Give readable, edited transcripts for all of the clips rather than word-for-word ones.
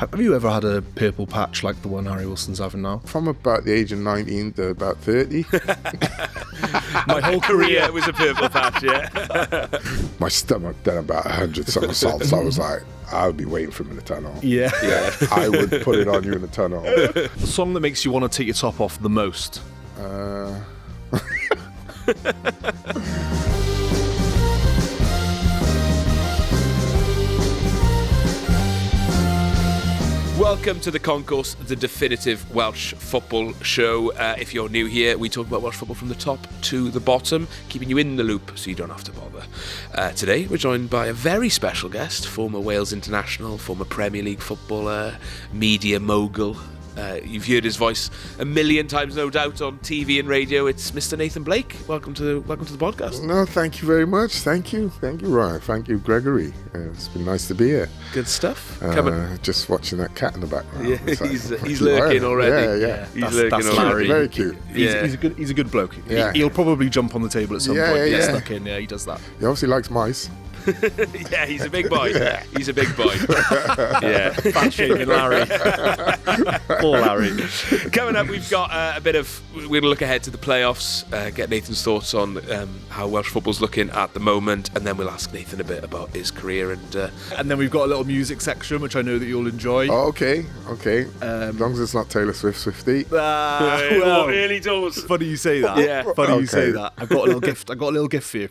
Have you ever had a purple patch like the one Harry Wilson's having now? From about the age of 19 to about 30. My whole career was a purple patch, yeah. My stomach done about 100 somersaults. I was like, I'll be waiting for him in the tunnel. Yeah. I would put it on you in the tunnel. The song that makes you want to take your top off the most? Welcome to the Concourse, the definitive Welsh football show. If you're new here, we talk about Welsh football from the top to the bottom, keeping you in the loop so you don't have to bother. Today, we're joined by a very special guest, former Wales international, former Premier League footballer, media mogul. You've heard his voice a million times, no doubt, on TV and radio. It's Mr. Nathan Blake. Welcome to the podcast. No, thank you very much. Thank you, Ryan. Thank you, Gregory. It's been nice to be here. Good stuff. Just watching that cat in the background. Yeah, he's lurking already. Yeah. He's lurking already. Very cute. He's a good bloke. Yeah. He'll probably jump on the table at some point. Get stuck in. Yeah, he does that. He obviously likes mice. Yeah, he's a big boy. He's a big boy. Yeah. Fat shaming Larry. Poor Larry. Coming up, we've got we're going to look ahead to the playoffs, get Nathan's thoughts on how Welsh football's looking at the moment, and then we'll ask Nathan a bit about his career. And then we've got a little music section, which I know that you'll enjoy. Oh, okay. As long as it's not Taylor Swift Swiftie. Well, really does. Funny you say that. Yeah. Funny you say that. I've got a little gift. for you.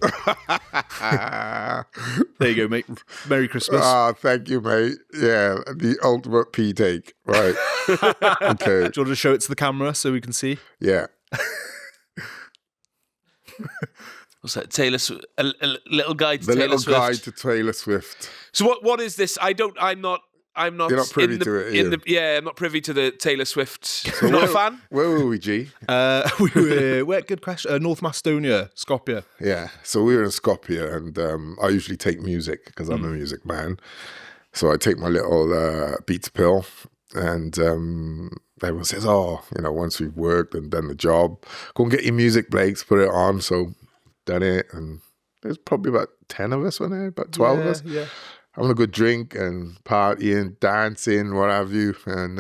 There you go, mate. Merry Christmas. Thank you, mate. Yeah, the ultimate pee take. Right. Okay. Do you want to show it to the camera so we can see? Yeah. What's that? A little guide to The Taylor little Swift. guide to Taylor Swift. So what is this? I'm not. You're not privy to it, I'm not privy to the Taylor Swift. So Not a fan? Where were we, G? We were, good question. North Macedonia, Skopje. Yeah, so we were in Skopje, and I usually take music because I'm a music man. So I take my little Beats pill, and everyone says, once we've worked and done the job, go and get your music, Blakes, put it on. So done it, and there's probably about 10 of us, wasn't there? About 12 of us. Yeah. Having a good drink and partying, dancing, what have you, and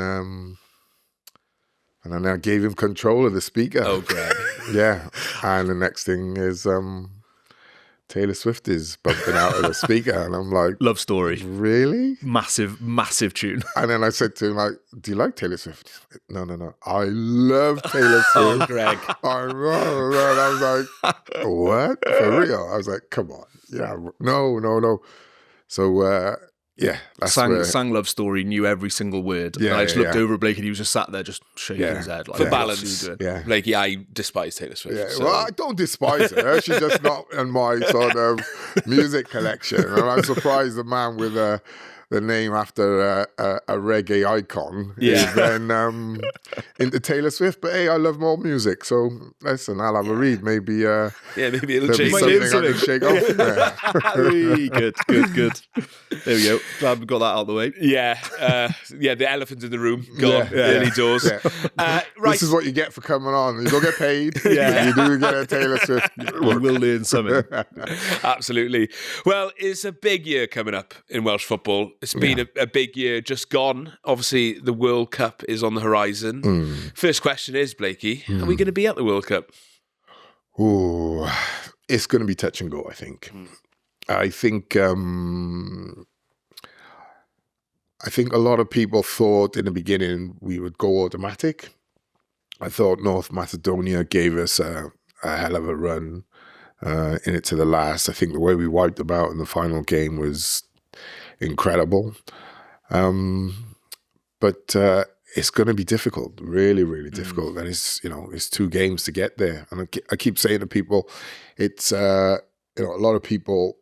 then I gave him control of the speaker. Oh, Greg. Yeah, and the next thing is Taylor Swift is bumping out of the speaker, and I'm like, Love Story. Really? Massive tune. And then I said to him, like, do you like Taylor Swift? No. I love Taylor Swift. Oh, Greg. I was like, what? For real? I was like, come on. Yeah, no. So, that's sang Love Story, knew every single word. Yeah, and I just looked over at Blake and he was just sat there just shaking his head. Like, For balance. Yeah. Blakey, I despise Taylor Swift. Yeah, so. well, I don't despise her. She's just not in my sort of music collection. And I'm surprised the man with the name after a reggae icon is then into Taylor Swift. But hey, I love more music. So listen, I'll have a read. Maybe maybe it'll there'll be change. something I can shake off there. Good. There we go. Glad we got that out of the way. Yeah, the elephant in the room. Gone. Early doors. Yeah. Right. This is what you get for coming on. You don't get paid. Yeah. You do get a Taylor Swift. We will learn something. Absolutely. Well, it's a big year coming up in Welsh football. It's been a big year just gone. Obviously, the World Cup is on the horizon. First question is, Blakey, are we going to be at the World Cup? Ooh, it's going to be touch and go, I think. I think a lot of people thought in the beginning we would go automatic. I thought North Macedonia gave us a hell of a run in it to the last. I think the way we wiped them out in the final game was incredible. But it's going to be difficult, really, really difficult. And it's 2 games to get there. And I keep saying to people, it's, a lot of people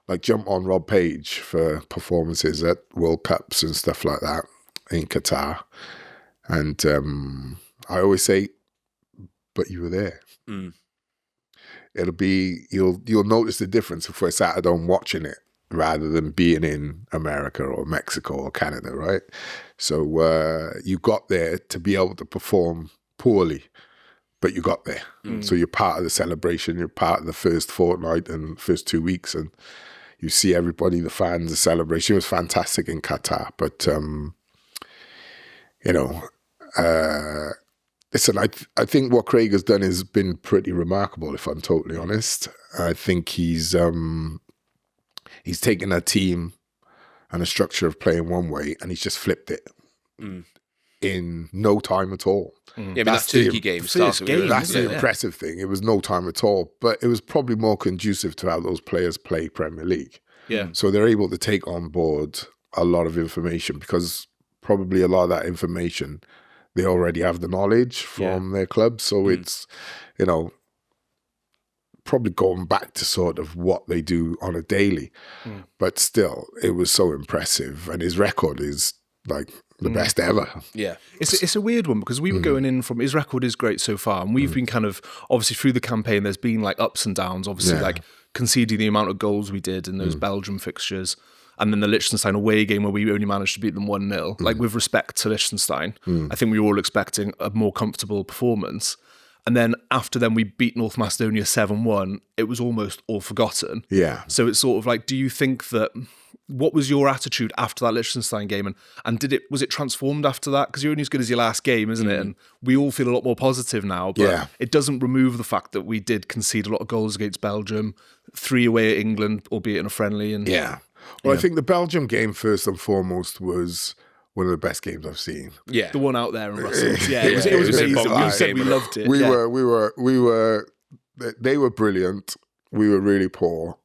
like jump on Rob Page for performances at World Cups and stuff like that in Qatar. And I always say, but you were there. It'll be, you'll notice the difference if we're sat at home watching it rather than being in America or Mexico or Canada, right? So you got there to be able to perform poorly, but you got there. So you're part of the celebration, you're part of the first fortnight and first 2 weeks, and you see everybody, the fans, the celebration was fantastic in Qatar. But, listen, I think what Craig has done has been pretty remarkable, if I'm totally honest. I think he's taken a team and a structure of playing one way, and he's just flipped it in no time at all. Yeah, I mean, that Turkey game started with That's the impressive thing. It was no time at all, but it was probably more conducive to how those players play Premier League. Yeah. So they're able to take on board a lot of information, because probably a lot of that information, they already have the knowledge from their club. So it's, probably going back to sort of what they do on a daily. But still, it was so impressive. And his record is like the best ever. Yeah. It's a weird one, because we were going in from, his record is great so far, and we've been kind of, obviously through the campaign, there's been like ups and downs, obviously like conceding the amount of goals we did in those Belgium fixtures, and then the Liechtenstein away game where we only managed to beat them 1-0. Like, with respect to Liechtenstein, I think we were all expecting a more comfortable performance. And then after then we beat North Macedonia 7-1, it was almost all forgotten. Yeah. So it's sort of like, do you think that, what was your attitude after that Liechtenstein game? And was it transformed after that? Because you're only as good as your last game, isn't it? And we all feel a lot more positive now, but it doesn't remove the fact that we did concede a lot of goals against Belgium, 3 away at England, albeit in a friendly. And Well, I think the Belgium game, first and foremost, was one of the best games I've seen. Yeah. The one out there in Brussels. Yeah, it was amazing. We said we loved it. They were brilliant. We were really poor.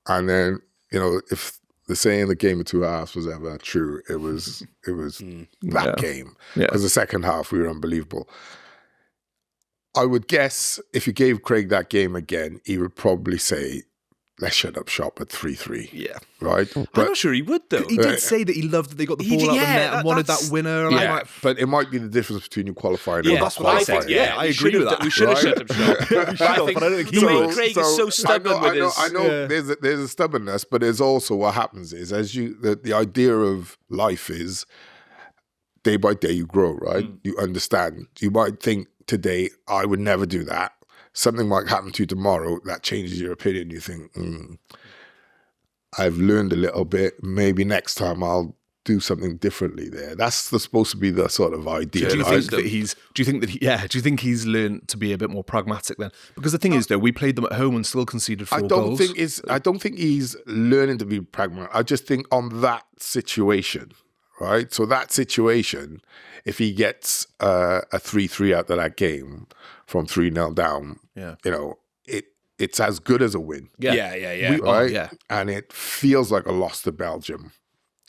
And then, if the saying the game of two halves was ever true, it was that game. Because the second half, we were unbelievable. I would guess if you gave Craig that game again, he would probably say, let's shut up shop at 3-3. Yeah. Right? I'm not sure he would, though. He did say that he loved that they got the ball out of the net and wanted that winner. Yeah, but it might be the difference between you qualifying and not that's what I qualifying. think. Yeah, I agree with that. We should have shut up shop. But I think the way Craig is so stubborn with his... I know there's a stubbornness, but there's also what happens is, the idea of life is day by day you grow, right? You understand. You might think today, I would never do that. Something might happen to you tomorrow that changes your opinion. You think, I've learned a little bit. Maybe next time I'll do something differently there. That's supposed to be the sort of idea. Do you think he's learned to be a bit more pragmatic then? Because the thing is, though, we played them at home and still conceded 4 goals. I don't think he's learning to be pragmatic. I just think on that situation, right? So that situation, if he gets a 3-3 out of that game from 3-0 down, it's as good as a win. Yeah. Right? And it feels like a loss to Belgium.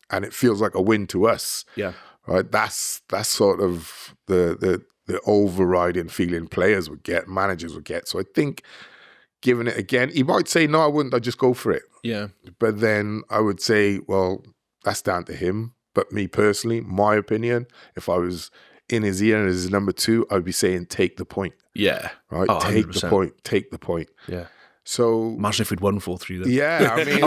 And it feels like a win to us. Yeah. Right? That's sort of the overriding feeling players would get, managers would get. So I think giving it again, he might say, no, I wouldn't, I'd just go for it. Yeah. But then I would say, well, that's down to him. But me personally, my opinion, if I was in his ear and as number 2, I'd be saying, take the point. Yeah. Right? Oh, take the point. Take the point. Yeah. So imagine if we'd won 4-3 then. Yeah, I mean,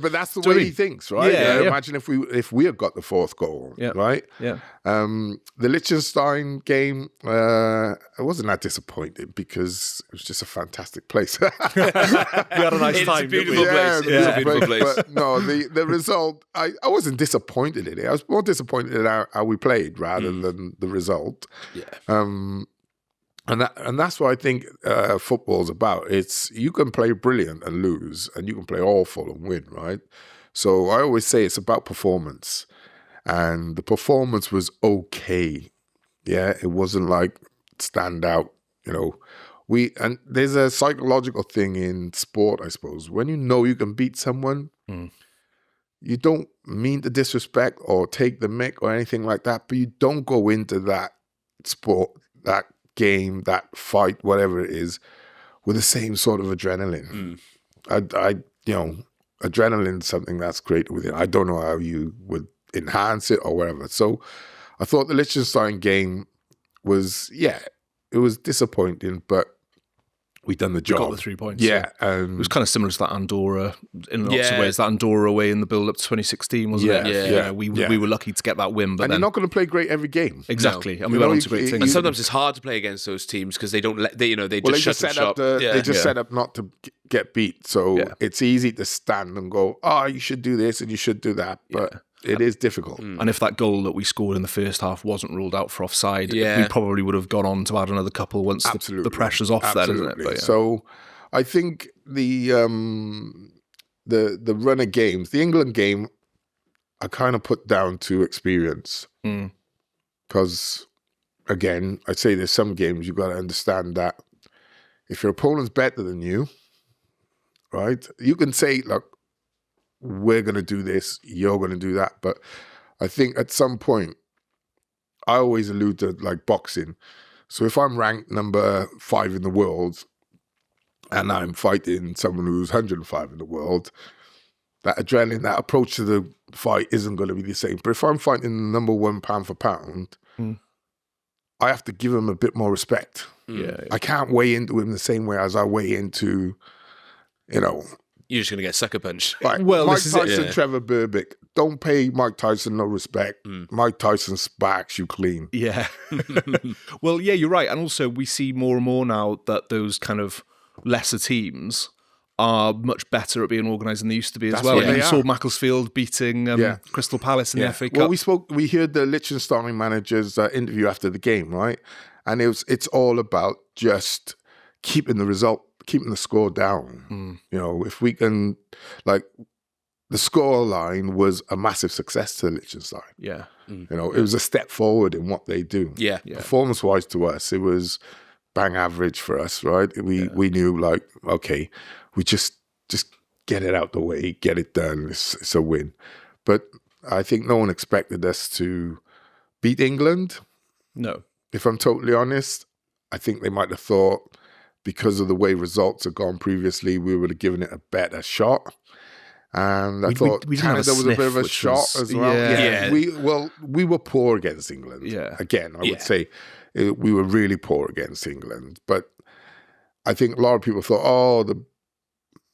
but that's the way he thinks, right? Imagine if we had got the 4th goal, right? Yeah. The Liechtenstein game, I wasn't that disappointed because it was just a fantastic place. We had a nice time. It's a beautiful place. It's a beautiful place. But no, the result, I wasn't disappointed in it. I was more disappointed in how we played rather than the result. Yeah. And that's what I think football's about. It's you can play brilliant and lose, and you can play awful and win, right? So I always say it's about performance, and the performance was okay. Yeah, it wasn't like stand out. And there's a psychological thing in sport, I suppose. When you know you can beat someone, you don't mean to disrespect or take the mick or anything like that, but you don't go into that sport, that game, that fight, whatever it is, with the same sort of adrenaline. Adrenaline is something that's great within. I don't know how you would enhance it or whatever. So I thought the Liechtenstein game was, it was disappointing, but we done the We job. got the 3 points. Yeah. It was kind of similar to that Andorra in lots of ways. That Andorra away in the build-up to 2016, wasn't it? Yeah. You know, we were lucky to get that win. But and then, you're not going to play great every game. Exactly. No. And we went on to great things. And sometimes it's hard to play against those teams because they don't let, they just shut up shop. They just set up not to get beat. So it's easy to stand and go, you should do this and you should do that. But it is difficult. And if that goal that we scored in the first half wasn't ruled out for offside, we probably would have gone on to add another couple once the pressure's off then, isn't it? But, So I think the run of games, the England game, I kind of put down to experience. Because, again, I'd say there's some games you've got to understand that if your opponent's better than you, right, you can say, look, we're going to do this, you're going to do that. But I think at some point, I always allude to like boxing. So if I'm ranked number 5 in the world and I'm fighting someone who's 105 in the world, that adrenaline, that approach to the fight isn't going to be the same. But if I'm fighting number 1 pound for pound, I have to give him a bit more respect. I can't weigh into him the same way as I weigh into, You're just going to get sucker punched. Right. Well, Mike this is Tyson, it. Trevor Burbick. Don't pay Mike Tyson no respect. Mike Tyson sparks you clean. Yeah. Well, yeah, you're right. And also we see more and more now that those kind of lesser teams are much better at being organised than they used to be as well. what Like, they you are. saw Macclesfield beating Crystal Palace in the FA Cup. Well, we heard the Liechtenstein manager's interview after the game, right? And it's all about just keeping the result, keeping the score down. If we can, like, the score line was a massive success to Liechtenstein. Yeah. It was a step forward in what they do. Yeah. Performance-wise to us, it was bang average for us, right? We knew, like, okay, we just get it out the way, get it done. It's a win. But I think no one expected us to beat England. No. If I'm totally honest, I think they might have thought because of the way results had gone previously, we would have given it a better shot. And I thought we didn't have a Canada was a bit of a sniff, which shot was- as well. yeah. We were poor against England. Yeah. Again, I would say we were really poor against England. But I think a lot of people thought,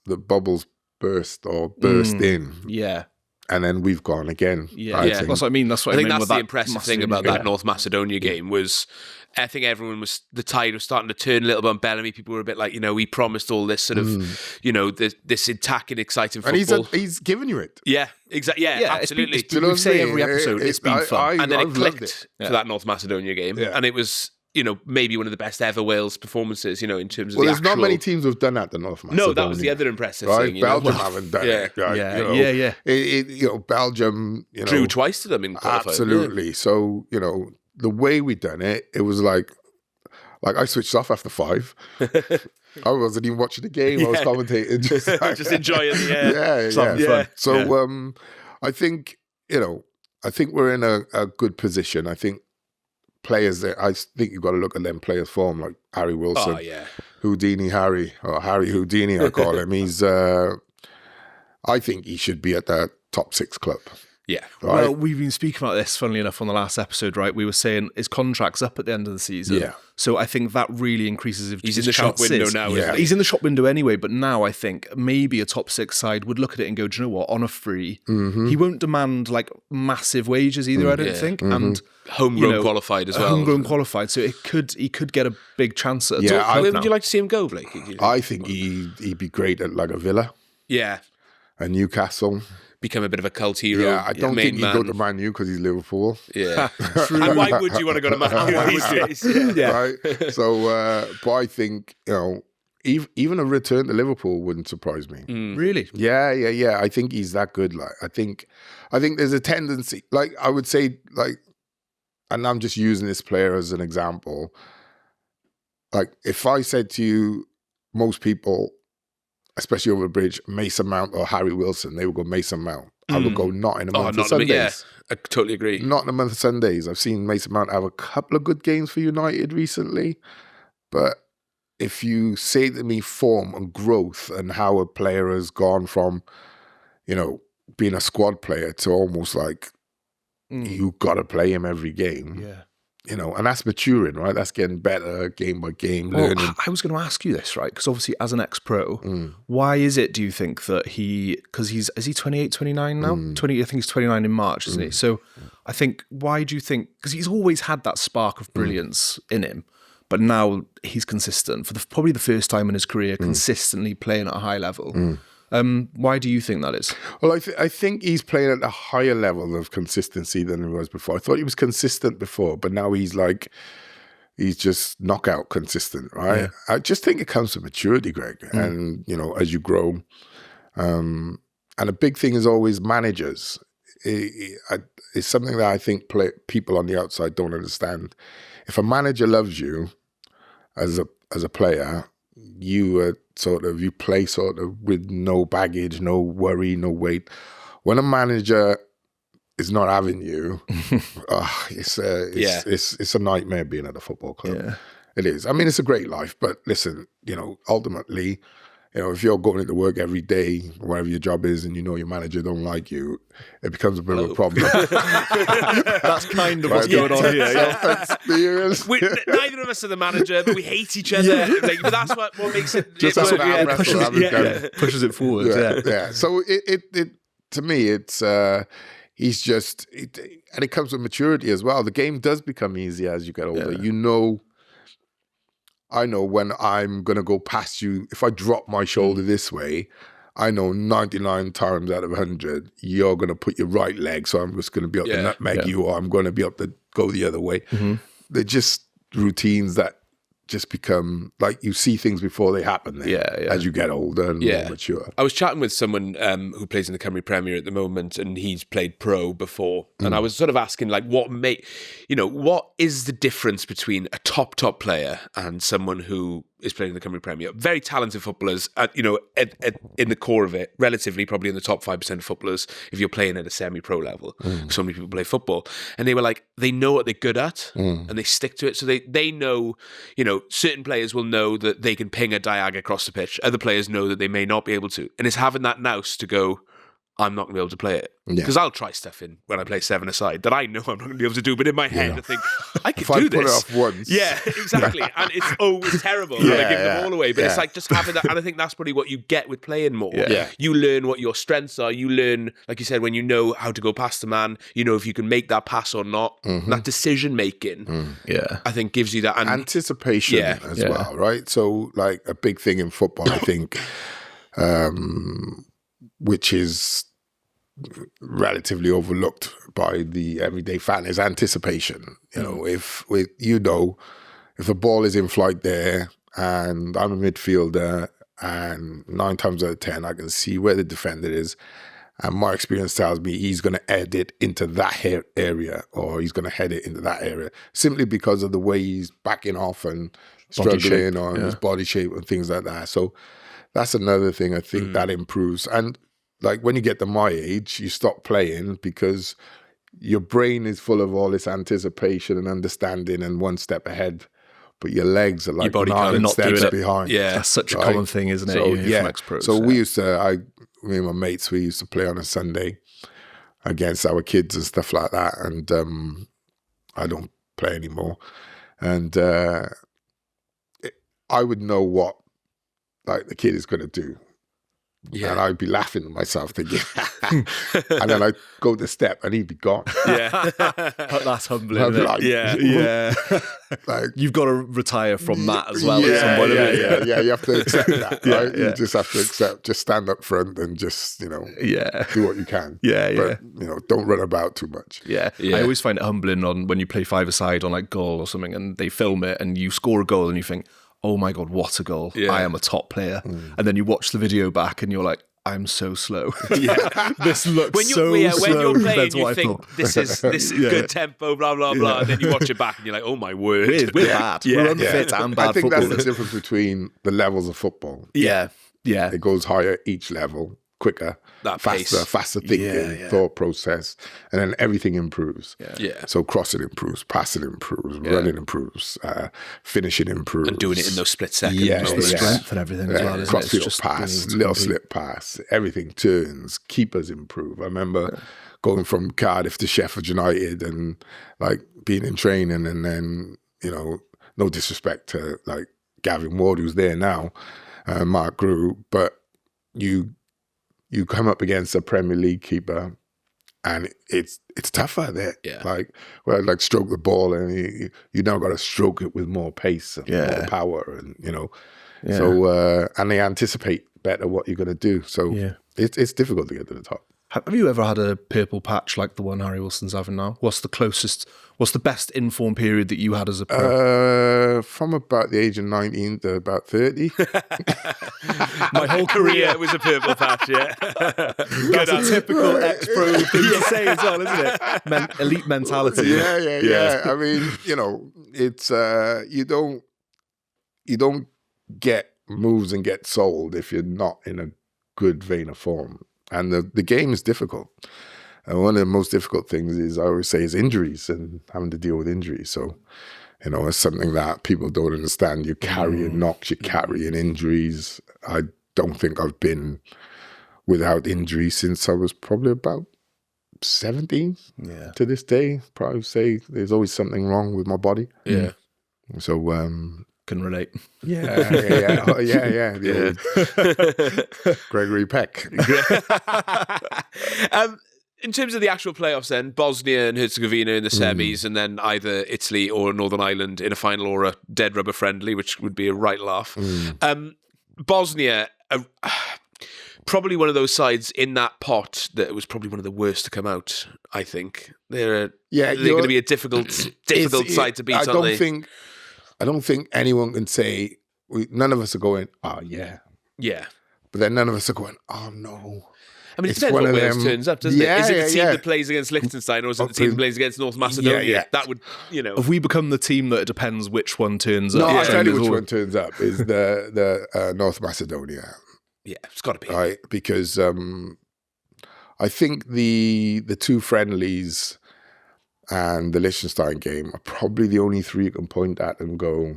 the bubbles burst in. Yeah. And then we've gone again. Yeah. I That's think. what I mean. That's what I think mean that's with the that impressive thing Macedonia about game. that North Macedonia game was I think everyone was, the tide was starting to turn a little bit on Bellamy. People were a bit like, we promised all this sort of, this attacking, exciting football. And he's given you it. Yeah, exactly. Yeah, absolutely. It's been, we say every episode, it's been fun. And then I've it loved clicked for that North Macedonia game. Yeah. And it was, maybe one of the best ever Wales performances, in terms of Well, the there's actual... not many teams who've done that, the North Macedonia. No, that was the other impressive right? thing. Belgium haven't done it. Right? Yeah. Belgium, drew twice to them in qualifying. absolutely. Yeah. So, the way we done it, it was like I switched off after 5. I wasn't even watching the game. I was commentating, just enjoying the fun. So, I think we're in a good position. I think players there, I think you've got to look at them players' form, like Harry Wilson, Houdini Harry, or Harry Houdini, I call him. He's, I think he should be at that top 6 club. Yeah. Right? Well, we've been speaking about this, funnily enough, on the last episode, right? We were saying his contract's up at the end of the season. Yeah. So I think that really increases He's his in the shop chances. window now, isn't he? He's in the shop window anyway, but now I think maybe a top 6 side would look at it and go, do you know what? On a free, he won't demand like massive wages either, I don't think. And homegrown qualified as well. Homegrown qualified. So he could get a big chance at a top club Where now. would you like to see him go, Blake? I think he'd be great at like a Villa, Yeah. a Newcastle. Become a bit of a cult hero. Yeah, I don't think he'd man. go to Man U because he's Liverpool. Yeah. And why would you want to go to Man U these days? Yeah. Right? So, but I think, even a return to Liverpool wouldn't surprise me. Really? Yeah. I think he's that good. Like, I think there's a tendency, like, I would say, like, and I'm just using this player as an example. Like, if I said to you, most people, especially over the bridge, Mason Mount or Harry Wilson, they would go Mason Mount. I would go not in a month of Sundays. Yeah, I totally agree. Not in a month of Sundays. I've seen Mason Mount have a couple of good games for United recently. But if you say to me form and growth and how a player has gone from, being a squad player to almost like you got to play him every game. Yeah. and that's maturing, right? That's getting better game by game, learning. I was going to ask you this, right? Because obviously, as an ex-pro, why is it, do you think, that because is he 28, 29 now? 20, I think he's 29 in March, isn't he? So I think, why do you think, because he's always had that spark of brilliance in him, but now he's consistent, for probably the first time in his career, consistently playing at a high level. Why do you think that is? Well, I think he's playing at a higher level of consistency than he was before. I thought he was consistent before, but now he's just knockout consistent, right? Yeah. I just think it comes to maturity, Greg, and as you grow. And a big thing is always managers. It's something that I think people on the outside don't understand. If a manager loves you as a player, you play sort of with no baggage, no worry, no weight. When a manager is not having you, it's a nightmare being at a football club. Yeah. It is. I mean, it's a great life, but listen, ultimately, if you're going into work every day, wherever your job is, and your manager don't like you, it becomes a bit of a problem. That's kind of what's going on here. Neither of us are the manager, but we hate each other. But that's what makes it pushes it forward. Yeah. So it to me, it's he's just, and it comes with maturity as well. The game does become easier as you get older. Yeah. I know when I'm going to go past you, if I drop my shoulder this way, I know 99 times out of 100, you're going to put your right leg, so I'm just going to be up to nutmeg you, or I'm going to be up to go the other way. They're just routines that just become, like, you see things before they happen as you get older and more mature. I was chatting with someone who plays in the Cymru Premier at the moment, and he's played pro before, and I was sort of asking, like, what is the difference between a top player and someone who is playing in the Cymru Premier? Very talented footballers, in the core of it, relatively probably in the top 5% of footballers if you're playing at a semi-pro level. So many people play football, and they were like, they know what they're good at, and they stick to it. So they know, certain players will know that they can ping a diag across the pitch. Other players know that they may not be able to, and it's having that nous to go, I'm not going to be able to play it. Because I'll try stuff in when I play 7-a-side that I know I'm not going to be able to do, but in my head I think, I can do this. If I put it off once. Yeah, exactly. And it's always terrible when I give the ball away. But it's like just having that, and I think that's probably what you get with playing more. Yeah. You learn what your strengths are. You learn, like you said, when you know how to go past the man, if you can make that pass or not. That decision-making, I think gives you that. And anticipation as well, right? So, like, a big thing in football, I think, which is relatively overlooked by the everyday fan, is anticipation. If the ball is in flight there and I'm a midfielder, and 9 times out of 10 I can see where the defender is, and my experience tells me he's going to head it into that area, or he's going to head it into that area, simply because of the way he's backing off and struggling on his body shape and things like that. So that's another thing I think that improves. And like, when you get to my age, you stop playing because your brain is full of all this anticipation and understanding and one step ahead, but your legs are like 9 steps behind. Yeah, that's such a common thing, isn't it? So we used to, me and my mates, we used to play on a Sunday against our kids and stuff like that, and I don't play anymore. And I would know what, like, the kid is going to do. Yeah. And I'd be laughing to myself thinking, and then I'd go to step and he'd be gone. Yeah. That's humbling. Like, like, you've got to retire from that as well. Yeah, you have to accept that, right? You just have to just stand up front and just, do what you can. But, don't run about too much. Yeah. I always find it humbling when you play 5-a-side on, like, goal or something, and they film it and you score a goal and you think, oh my God, what a goal. I am a top player. And then you watch the video back and you're like, I'm so slow. This looks slow. When you're playing, you think, this is good tempo, blah, blah, blah. And then you watch it back and you're like, oh my word. We're bad. We're unfit and bad. I think that's the difference between the levels of football. Yeah. It goes higher each level. quicker, That faster thinking, thought process, and then everything improves. Yeah. So crossing improves, passing improves, running improves, finishing improves. And doing it in those split seconds. The strength and everything as well. Crossfield pass, little slip pass, everything turns, keepers improve. I remember going from Cardiff to Sheffield United and like being in training, and then, you know, no disrespect to like Gavin Ward, who's there now, Mark Grew, but you come up against a Premier League keeper, and it's tougher there. Yeah. Like, well, like stroke the ball, and you now got to stroke it with more pace and more power, and you know. Yeah. So and they anticipate better what you're going to do. So it's difficult to get to the top. Have you ever had a purple patch like the one Harry Wilson's having now? What's the best informed period that you had as a pro? From about the age of 19 to about 30. My whole career was a purple patch, yeah. That's a typical ex-pro thing to say as well, isn't it? Elite mentality. Yeah. I mean, you know, it's you don't get moves and get sold if you're not in a good vein of form. And the game is difficult. And one of the most difficult things is, I always say, is injuries and having to deal with injuries. So, you know, it's something that people don't understand. You're carrying knocks, you're carrying injuries. I don't think I've been without injury since I was probably about 17 to this day. Probably say there's always something wrong with my body. Yeah. So, can relate. Yeah. Gregory Peck. In terms of the actual playoffs then, Bosnia and Herzegovina in the semis, and then either Italy or Northern Ireland in a final, or a dead rubber friendly, which would be a right laugh. Bosnia, probably one of those sides in that pot that was probably one of the worst to come out, I think. They're going to be a difficult side to beat, I don't think anyone can say, none of us are going, oh, yeah. Yeah. But then none of us are going, oh, no. I mean, it depends what Wales turns up, doesn't it? Is it the team that plays against Liechtenstein, or is it the team that plays against North Macedonia? Yeah. That would, you know. Have we become the team that it depends which one turns up? No, I'll tell you which one turns up, is the North Macedonia. Yeah, it's got to be. Right, because I think the two friendlies and the Liechtenstein game are probably the only three you can point at and go,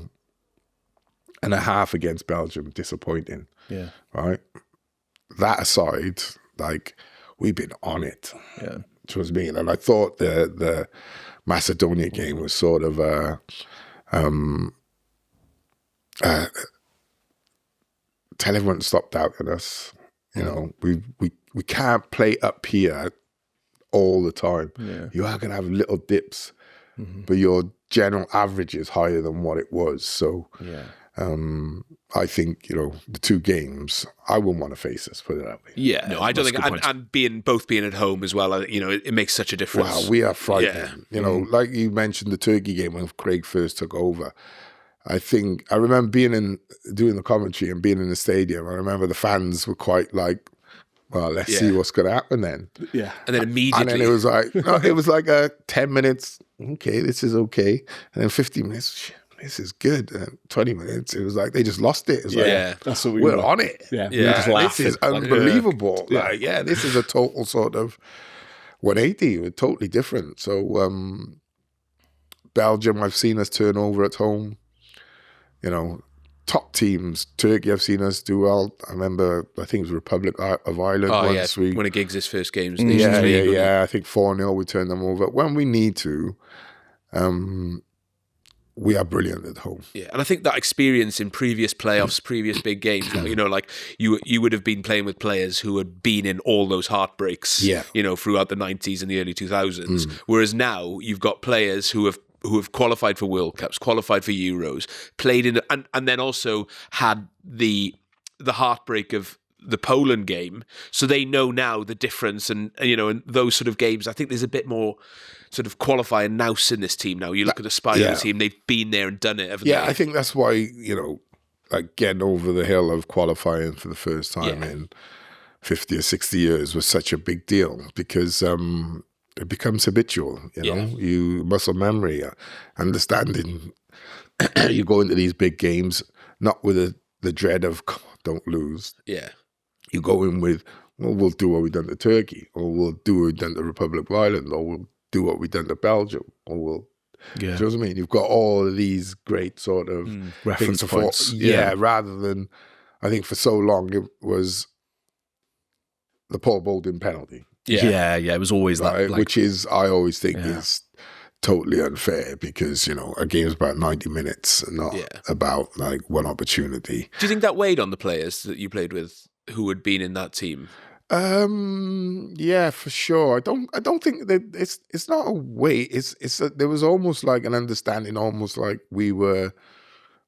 and a half against Belgium, disappointing. Yeah. Right? That aside, like, we've been on it. Yeah. Which was mean. And I thought the Macedonia game was sort of tell everyone to stop doubting us. You know, we can't play up here all the time. Yeah. You are going to have little dips, but your general average is higher than what it was. So I think, you know, the two games, I wouldn't want to face us, put it that way. Yeah, no, I don't think, and being at home as well, you know, it makes such a difference. Wow, we are frightened. Yeah. You know, like you mentioned the Turkey game when Craig first took over. I remember doing the commentary and being in the stadium. I remember the fans were quite like, well, let's see what's going to happen then. Yeah. And then immediately. And then it was like, no, it was like 10 minutes, okay, this is okay. And then 15 minutes, this is good. And 20 minutes, it was like they just lost it. It was like, that's what we're on it. Yeah. This is unbelievable. Like, this is a total sort of 180. We're totally different. So Belgium, I've seen us turn over at home. You know, top teams, Turkey, I've seen us do well. I remember, I think it was Republic of Ireland once. One of Giggs' first games. I think 4-0, we turned them over. When we need to, we are brilliant at home. Yeah, and I think that experience in previous playoffs, previous big games, you know, like you would have been playing with players who had been in all those heartbreaks, you know, throughout the 90s and the early 2000s. Whereas now you've got players who have qualified for World Cups, qualified for Euros, played in, and then also had the heartbreak of the Poland game, so they know now the difference, and you know, in those sort of games, I think there's a bit more sort of qualifying nous in this team now. You look at the Spanish team; they've been there and done it, haven't they? I think that's why, you know, like getting over the hill of qualifying for the first time in 50 or 60 years was such a big deal, because it becomes habitual, you know, you muscle memory, understanding. You go into these big games not with the dread of, come on, don't lose. Yeah. You go in with, well, we'll do what we done to Turkey, or we'll do what we done to Republic of Ireland, or we'll do what we done to Belgium, or we'll. Do you know what I mean? You've got all of these great sort of reference points. Rather than, I think for so long it was the Paul Bolden penalty. Yeah, it was always that. Like, which is, I always think is totally unfair because, you know, a game's about 90 minutes, not about like one opportunity. Do you think that weighed on the players that you played with who had been in that team? Yeah, for sure. I don't think that it's not a weight. There was almost like an understanding, almost like we were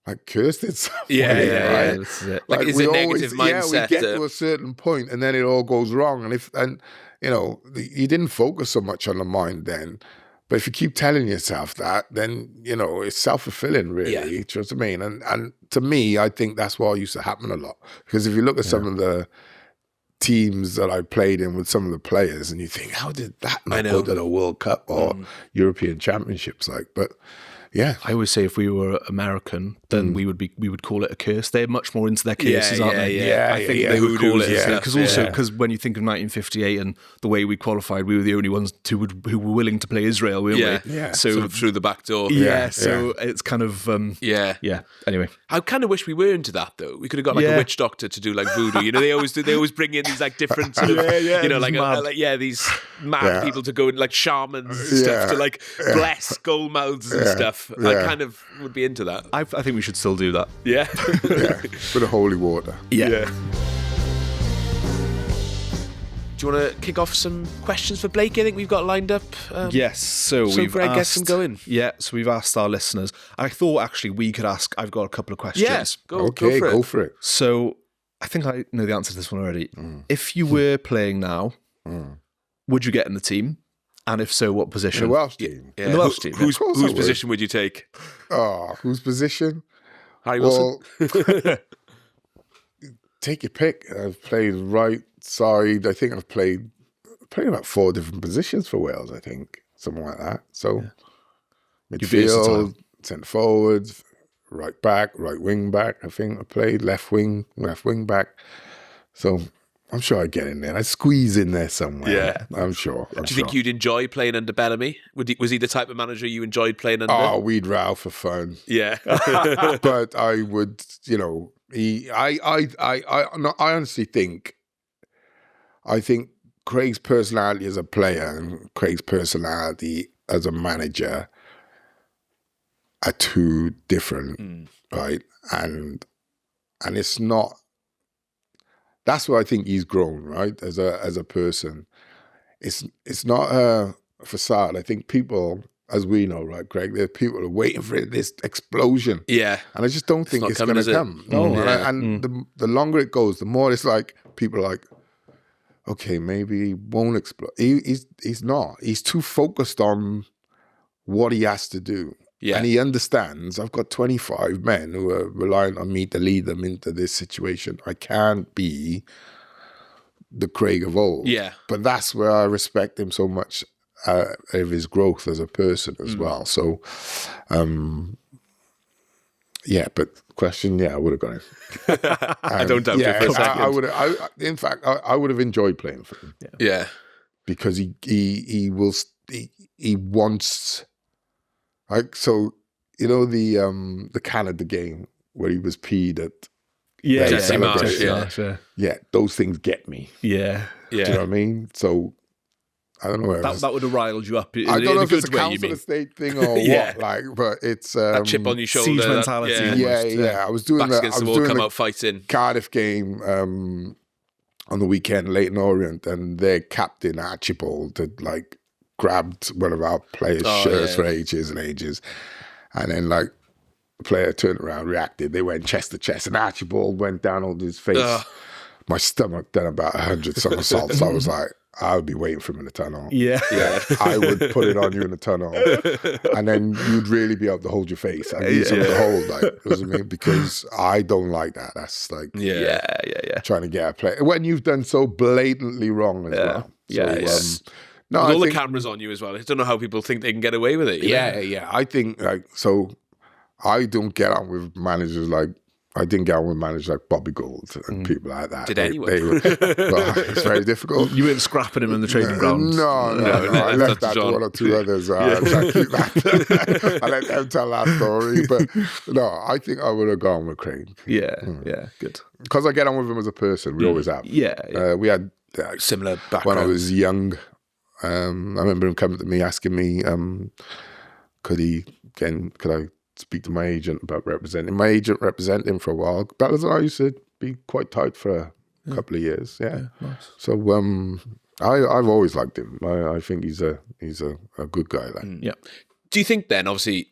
like cursed in some way, right? That's it. Like, is it negative mindset? Yeah, we get to a certain point and then it all goes wrong. And you know, you didn't focus so much on the mind then. But if you keep telling yourself that, then, you know, it's self-fulfilling, really. Do you know what I mean? And to me, I think that's what used to happen a lot. Because if you look at some of the teams that I played in with some of the players, and you think, how did that not go to the World Cup or European Championships? Like, but yeah, I always say if we were American, then we would call it a curse. They're much more into their curses, aren't they? Yeah, I think they would call it yeah. because when you think of 1958 and the way we qualified, we were the only ones who were willing to play Israel, weren't we? Yeah. So sort of through the back door. So it's kind of Anyway, I kind of wish we were into that though. We could have got like a witch doctor to do like voodoo. You know, they always do. They always bring in these like different sort of, you know, these mad people to go in, like shamans and stuff to like bless gold mouths and stuff. I kind of would be into that. I think we should still do that. Yeah. For the holy water. Yeah. Do you want to kick off some questions for Blake? I think we've got lined up. Yes, so we've Greg asked, gets them going. Yeah, so we've asked our listeners. I thought actually we could ask. I've got a couple of questions. Yes, go for it. So I think I know the answer to this one already. If you were playing now, would you get in the team? And if so, what position? In the Welsh team. Yeah. In the Welsh team. Whose position would you take? Oh, whose position? Harry Wilson? Well, take your pick. I've played right side. I think I've played about 4 different positions for Wales, I think. Something like that. So midfield, centre forward, right back, right wing back, I think I played, left wing back. So I'm sure I'd get in there. I'd squeeze in there somewhere. Yeah. I'm sure. Do you think you'd enjoy playing under Bellamy? Was he the type of manager you enjoyed playing under? Oh, we'd row for fun. Yeah. But I would, you know, I honestly think, Craig's personality as a player and Craig's personality as a manager are two different, right? And it's not. That's where I think he's grown, right? As a person, it's not a facade. I think people, as we know, right, Craig, there are people who are waiting for this explosion. Yeah, and I just don't think it's going to come. No, and the longer it goes, the more it's like people are like, okay, maybe he won't explode. He's not. He's too focused on what he has to do. Yeah. And he understands, I've got 25 men who are relying on me to lead them into this situation. I can't be the Craig of old. Yeah. But that's where I respect him so much of his growth as a person as well. So, but question, I would have gone in. I don't doubt it for a second. In fact, I would have enjoyed playing for him. Yeah. Because he wants... Like, so, you know, the Canada game where he was peed at. Jesse Marsh, yeah, those things get me. Yeah. Do you know what I mean? So, I don't know where that would have riled you up. I don't know if it's a council estate thing or what, like, but it's that chip on your shoulder, siege mentality. Yeah. I was doing the fighting Cardiff game on the weekend, Leyton Orient, and their captain Archibald had like grabbed one of our players' shirts for ages and ages. And then, like, the player turned around, reacted. They went chest to chest, and Archibald went down on his face. My stomach done about 100 somersaults. I was like, I would be waiting for him in the tunnel. Yeah. I would put it on you in the tunnel. And then you'd really be able to hold your face. I need something to hold, like, you know what I mean? Because I don't like that. That's like trying to get a play. When you've done so blatantly wrong as well. So, no, with all the cameras on you as well. I don't know how people think they can get away with it. Yeah. I think, like, so I don't get on with managers like I didn't get on with managers like Bobby Gould and people like that. Did anyone? Well, it's very difficult. You weren't scrapping him in the training ground. No. I left that to one or two others. I try to keep that. I let them tell that story. But no, I think I would have gone with Craig. Yeah, good. Because I get on with him as a person. We always have. Yeah. We had Similar background. when I was young. I remember him coming to me asking me, could I speak to my agent about representing. My agent represented him for a while. Bellas and I used to be quite tight for a couple of years. Yeah. Nice. So I've always liked him. I think he's a good guy. Yeah. Do you think then, obviously,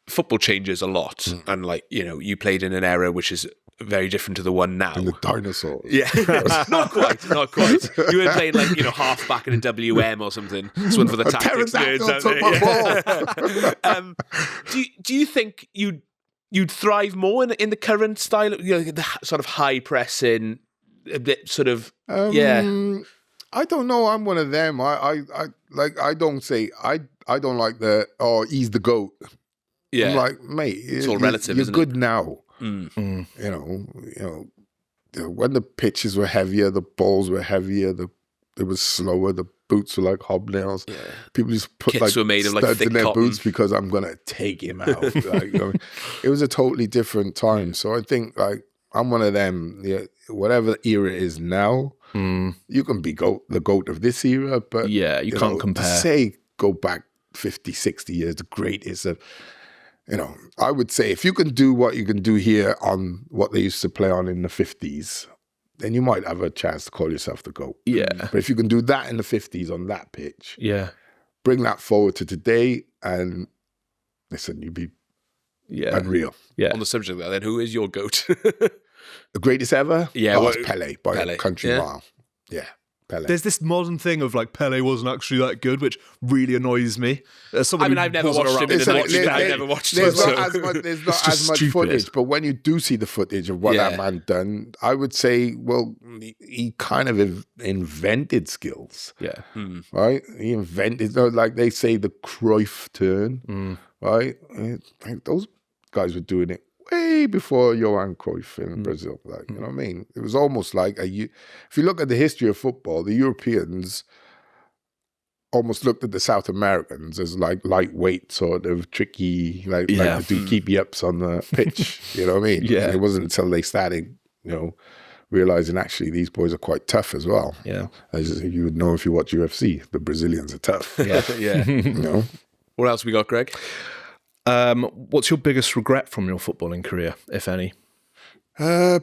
football changes a lot, and like, you know, you played in an era which is very different to the one now. And the dinosaurs. Yeah, not quite. You were playing like, you know, half back in a WM or something. Swim for the tactics nerds. Took my ball. Do you think you'd thrive more in the current style, you know, the sort of high pressing, a bit sort of I don't know. I'm one of them. I don't like he's the GOAT. Yeah. I'm like, mate, it's all relative. You're good it? now. You know, when the pitches were heavier, the balls were heavier, it was slower, the boots were like hobnails. Yeah. People just put Kits were made of like studs thick in their cotton. boots because I'm gonna take him out. Like, you know, it was a totally different time. So I think like I'm one of them. Yeah, whatever era it is now, you can be the GOAT of this era, but you can't compare. Say go back 50, 60 years, the greatest of. You know, I would say if you can do what you can do here on what they used to play on in the 50s, then you might have a chance to call yourself the GOAT. Yeah. But if you can do that in the 50s on that pitch, bring that forward to today, and listen, you'd be unreal. Yeah. On the subject of that, then, who is your GOAT? The greatest ever? Yeah. It's Pele by a country mile. Yeah. Pele. There's this modern thing of like Pele wasn't actually that good, which really annoys me. I've never watched him. I've never watched him. There's not as much footage, but when you do see the footage of what that man done, I would say, well, he kind of invented skills. Yeah. Right? He invented, like they say, the Cruyff turn. Right? Like those guys were doing it way before Johan Cruyff in Brazil. Like, you know what I mean? It was almost like if you look at the history of football, the Europeans almost looked at the South Americans as like lightweight, sort of tricky, like to do keepy ups on the pitch. You know what I mean? Yeah. And it wasn't until they started, you know, realizing actually these boys are quite tough as well. Yeah. As you would know if you watch UFC, the Brazilians are tough. Yeah. You know? What else we got, Greg? What's your biggest regret from your footballing career, if any?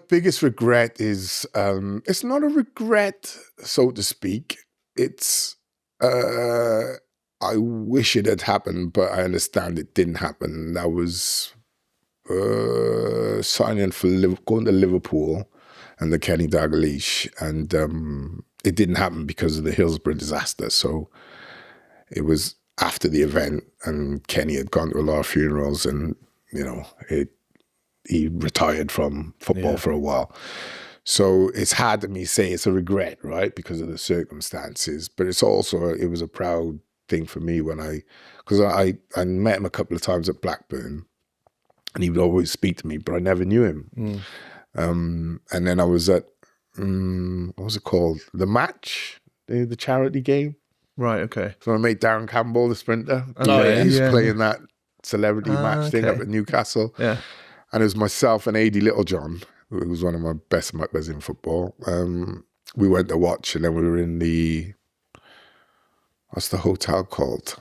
Biggest regret is it's not a regret, so to speak. It's I wish it had happened, but I understand it didn't happen. That was signing for going to Liverpool and the Kenny Dalglish, and it didn't happen because of the Hillsborough disaster. So it was after the event, and Kenny had gone to a lot of funerals, and you know, he retired from football for a while. So it's hard to me say it's a regret, right, because of the circumstances. But it's also it was a proud thing for me because I met him a couple of times at Blackburn, and he would always speak to me, but I never knew him. And then I was at what was it called? The Match, the charity game. Right, okay. So I met Darren Campbell, the sprinter. He's playing that celebrity match thing up at Newcastle. Yeah. And it was myself and Adi Littlejohn, who was one of my best muckers in football. We went to watch, and then we were in what's the hotel called?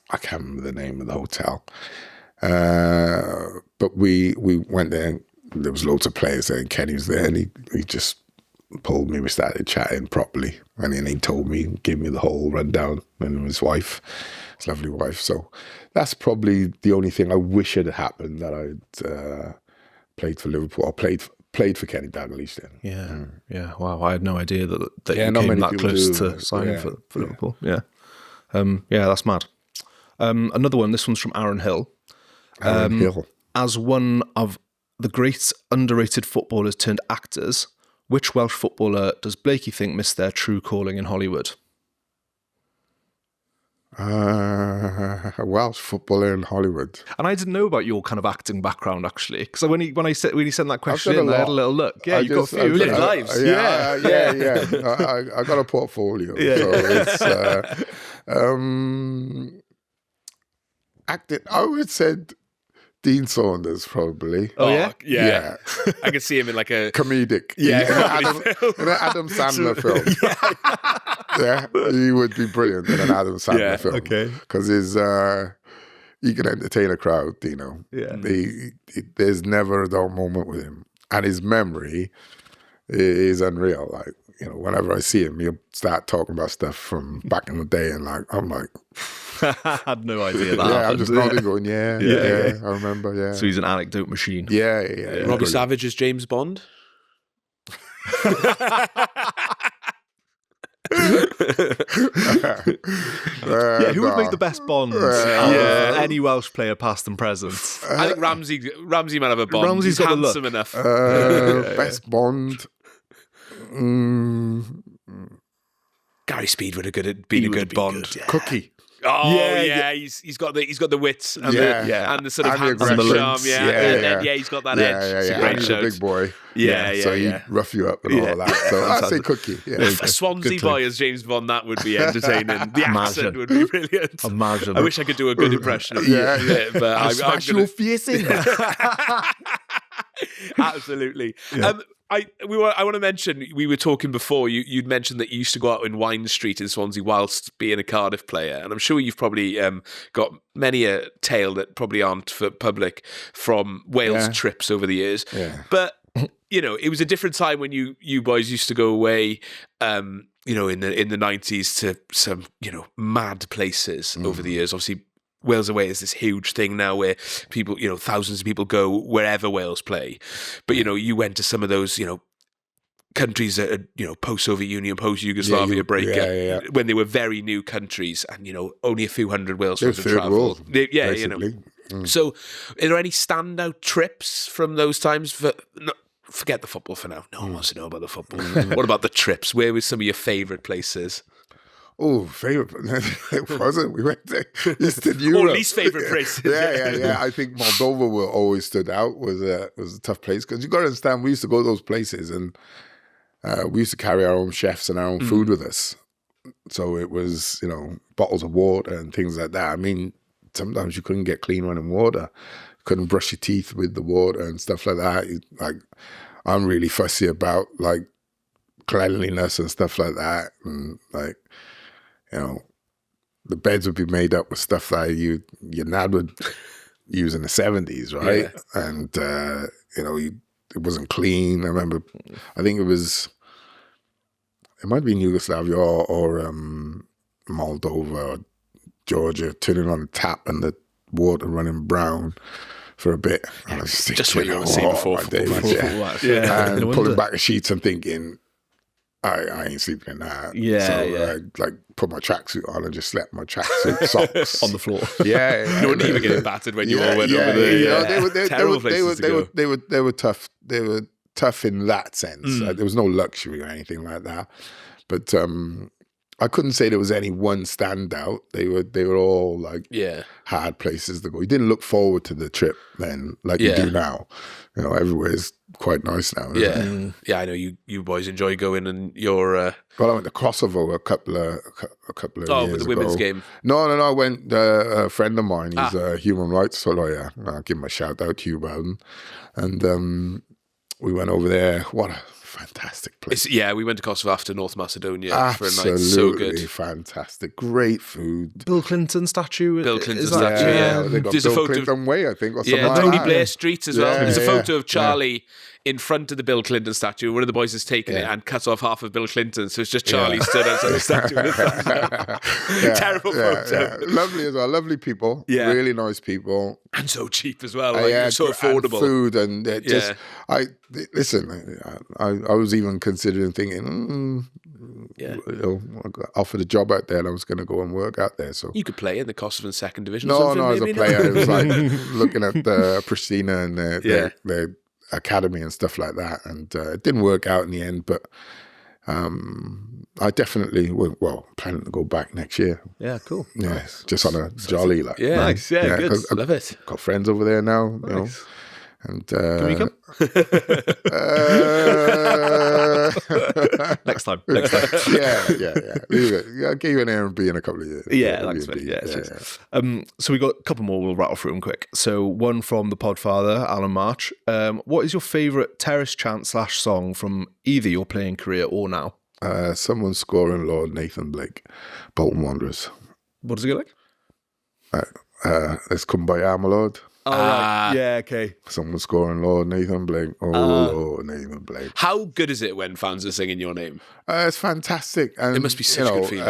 I can't remember the name of the hotel. But we went there, and there was loads of players there, and Kenny was there, and he just pulled me. We started chatting properly, and then he told me, gave me the whole rundown, and his wife, his lovely wife. So that's probably the only thing I wish had happened, that I'd played for Liverpool, or played for Kenny Dalglish then. Yeah. Wow, I had no idea that you not came many that people close do. to signing for Liverpool. Yeah. That's mad. Another one, this one's from Aaron Hill. Aaron Hill. As one of the great underrated footballers turned actors, which Welsh footballer does Blakey think missed their true calling in Hollywood? Welsh footballer in Hollywood. And I didn't know about your kind of acting background, actually, because when he sent that question done in, a I had a lot. little look. Yeah, you've got a few. Lived lives. I got a portfolio. So it's acting. I would say Dean Saunders, probably. Oh, yeah? Yeah. I could see him in like a... Comedic. Yeah, in an Adam Sandler film. Yeah, he would be brilliant in an Adam Sandler film. Okay. Because he can entertain a crowd, you know. Yeah. There's never a dull moment with him. And his memory is unreal. Like, you know, whenever I see him, he'll start talking about stuff from back in the day, and like, I'm like... I had no idea that. Yeah, I'm just nodding going, yeah, I remember, yeah. So he's an anecdote machine. Yeah. Robbie Savage as James Bond? Who would make the best Bond out of any Welsh player, past and present? I think Ramsey might have a Bond. Ramsey's He's got the handsome look. enough. Best Bond. Gary Speed would have been a good Bond. Cookie. Oh Yeah. He's got the wits and Yeah. and the sort of And the handsome aggression. charm. He's got that edge. It's a And great he's shout. a big boy. Yeah. So he'd rough you up and all that. So I'd say Cookie. Yeah. A Swansea boy as James Bond, that would be entertaining. The accent would be brilliant. Imagine. I wish I could do a good impression of Yeah. but I'm gonna... face in. Absolutely. I want to mention, we were talking before, you'd mentioned that you used to go out in Wine Street in Swansea whilst being a Cardiff player, and I'm sure you've probably got many a tale that probably aren't for public from Wales trips over the years. Yeah. But, you know, it was a different time when you boys used to go away, you know, in the 90s to some, you know, mad places over the years. Obviously, Wales Away is this huge thing now where people, you know, thousands of people go wherever Wales play. But, you know, you went to some of those, you know, countries that are, you know, post-Soviet Union, post-Yugoslavia break, when they were very new countries and, you know, only a few hundred Wales fans would travel. You know. So, are there any standout trips from those times? Forget the football for now. No one wants to know about the football. What about the trips? Where were some of your favourite places? Oh, favourite. It wasn't. We went to Eastern Europe. Or least favourite places. Yeah. I think Moldova always stood out, was a tough place. Because you've got to understand, we used to go to those places and we used to carry our own chefs and our own food with us. So it was, you know, bottles of water and things like that. I mean, sometimes you couldn't get clean running water. Couldn't brush your teeth with the water and stuff like that. Like, I'm really fussy about, like, cleanliness and stuff like that. And, like, you know, the beds would be made up with stuff that your dad would use in the 70s, right? Yeah. And, you know, it wasn't clean. I remember, I think it might be in Yugoslavia or Moldova or Georgia, turning on the tap and the water running brown for a bit. And I was thinking, just what you want to see before football. And pulling back the sheets and thinking, I ain't sleeping in that. I like put my tracksuit on and just slept my tracksuit socks on the floor. Yeah. You weren't even getting battered when you all went over there. Terrible places to go. They were tough. They were tough in that sense. There was no luxury or anything like that. But I couldn't say there was any one standout. They were all like hard places to go. You didn't look forward to the trip then like you do now. You know, everywhere's quite nice now. Yeah, I know you boys enjoy going, and you're. Well, I went to Kosovo a couple of years ago. For the women's game. No. I went. A friend of mine, he's a human rights lawyer. I'll give him a shout out to you, Bowden. And we went over there. What a fantastic place! We went to Kosovo after North Macedonia for a night. So Absolutely good, fantastic, great food. Bill Clinton statue. Bill Clinton statue. Yeah, they got there's Bill a photo Clinton Way, I think, or something like Tony that. Blair Street as well. There's a photo of Charlie in front of the Bill Clinton statue. One of the boys has taken it and cut off half of Bill Clinton, so it's just Charlie stood outside the statue. Terrible photo. Yeah. Lovely as well. Lovely people. Yeah. Really nice people. And so cheap as well. Like, so affordable. And food and just. Listen. I was even considering thinking. You know, I got offered a job out there, and I was going to go and work out there. So you could play in the Kosovan second division. No, as a player, it was like looking at Pristina and their academy and stuff like that, and it didn't work out in the end. But I definitely planning to go back next year. Yeah, cool. Yeah, Nice. just on a jolly like. Yeah, Nice. Yeah, good. Love it. Got friends over there now. You know, Nice. and Can we come? Next time. yeah. Leave it. I'll give you an Airbnb in a couple of years. Yeah, thanks, mate. Yeah, cheers. So we got a couple more. We'll rattle through them quick. So one from the Podfather, Alan March. What is your favourite terrace chant / song from either your playing career or now? Someone scoring Lord Nathan Blake, Bolton Wanderers. What does it go like? Let's come by Armalord. Oh, right. Yeah, okay. Someone scoring Lord Nathan Blake. Lord Nathan Blake. How good is it when fans are singing your name? It's fantastic. And, it must be such a good feeling.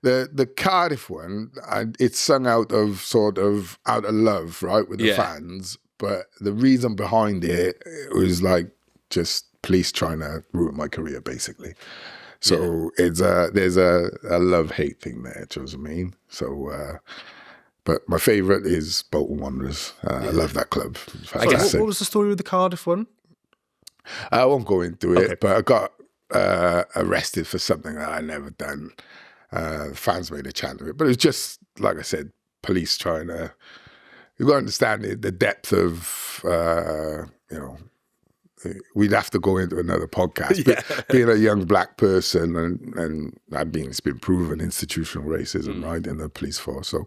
The Cardiff one, it's sung out of love, right, with the fans. But the reason behind it was like just police trying to ruin my career, basically. So there's a love-hate thing there, do you know what I mean? So, but my favourite is Bolton Wanderers. I love that club. I guess, what was the story with the Cardiff one? I won't go into it, but I got arrested for something that I'd never done. Fans made a chant of it, but it was just, like I said, police trying to... You've got to understand the depth of, we'd have to go into another podcast. But being a young black person, and it's been proven institutional racism, right, in the police force. So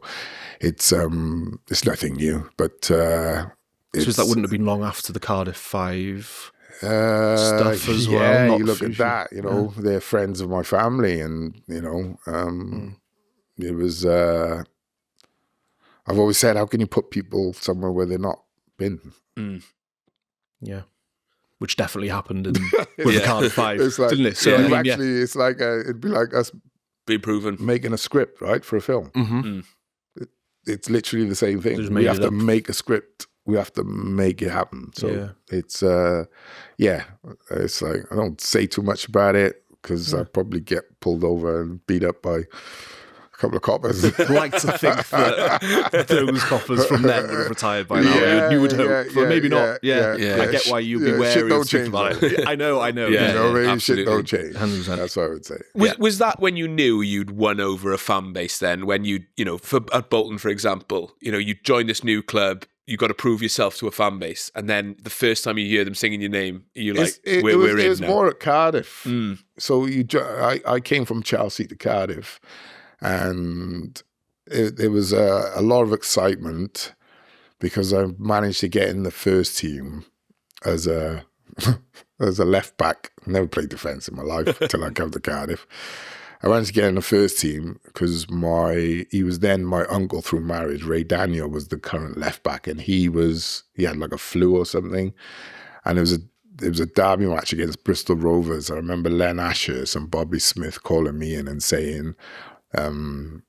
it's nothing new. But that wouldn't have been long after the Cardiff 5 stuff as well. Yeah, you look at that. You know, they're friends of my family, and it was. I've always said, how can you put people somewhere where they're not been? Yeah. Which definitely happened with the Cardiff 5, like, didn't it? So it's like it'd be like us being proven making a script, right, for a film. Mm-hmm. It's literally the same thing. We have to make a script. We have to make it happen. So it's like I don't say too much about it because I probably get pulled over and beat up by a couple of coppers. I'd like to think that those coppers from then would have retired by now. You would hope, but maybe not. I get why you'd be wary of speaking about it. I know. Shit don't change. 100%. That's what I would say. Was that when you knew you'd won over a fan base then? When at Bolton, for example, you joined this new club, you got to prove yourself to a fan base, and then the first time you hear them singing your name, you're like, we're in now. It was more at Cardiff. So I came from Chelsea to Cardiff, and there was a lot of excitement because I managed to get in the first team as a left back. Never played defence in my life until I came to Cardiff. I managed to get in the first team because he was then my uncle through marriage. Ray Daniel was the current left back, and he had like a flu or something, and it was a derby match against Bristol Rovers. I remember Len Ashurst and Bobby Smith calling me in and saying, it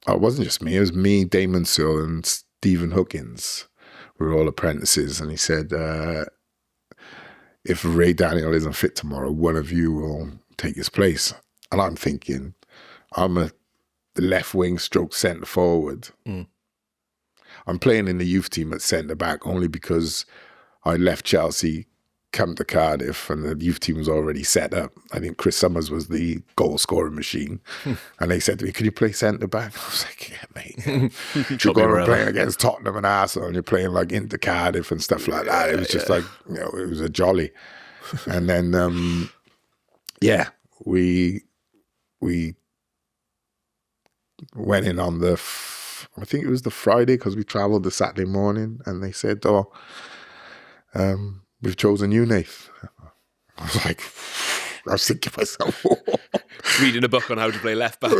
wasn't just me, it was me, Damon Searle and Stephen Hookins. We were all apprentices, and he said, if Ray Daniel isn't fit tomorrow, one of you will take his place. And I'm thinking, I'm the left wing stroke centre forward. I'm playing in the youth team at centre back only because I left Chelsea, come to Cardiff, and the youth team was already set up. I think Chris Summers was the goal scoring machine. And they said to me, could you play centre back? I was like, yeah, mate. You're going playing against Tottenham and Arsenal, and you're playing like into Cardiff and stuff like that. It was just like, it was a jolly. And then, we went in on I think it was the Friday because we travelled the Saturday morning, and they said, we've chosen you, Nath. I was like, I was thinking to myself, reading a book on how to play left back.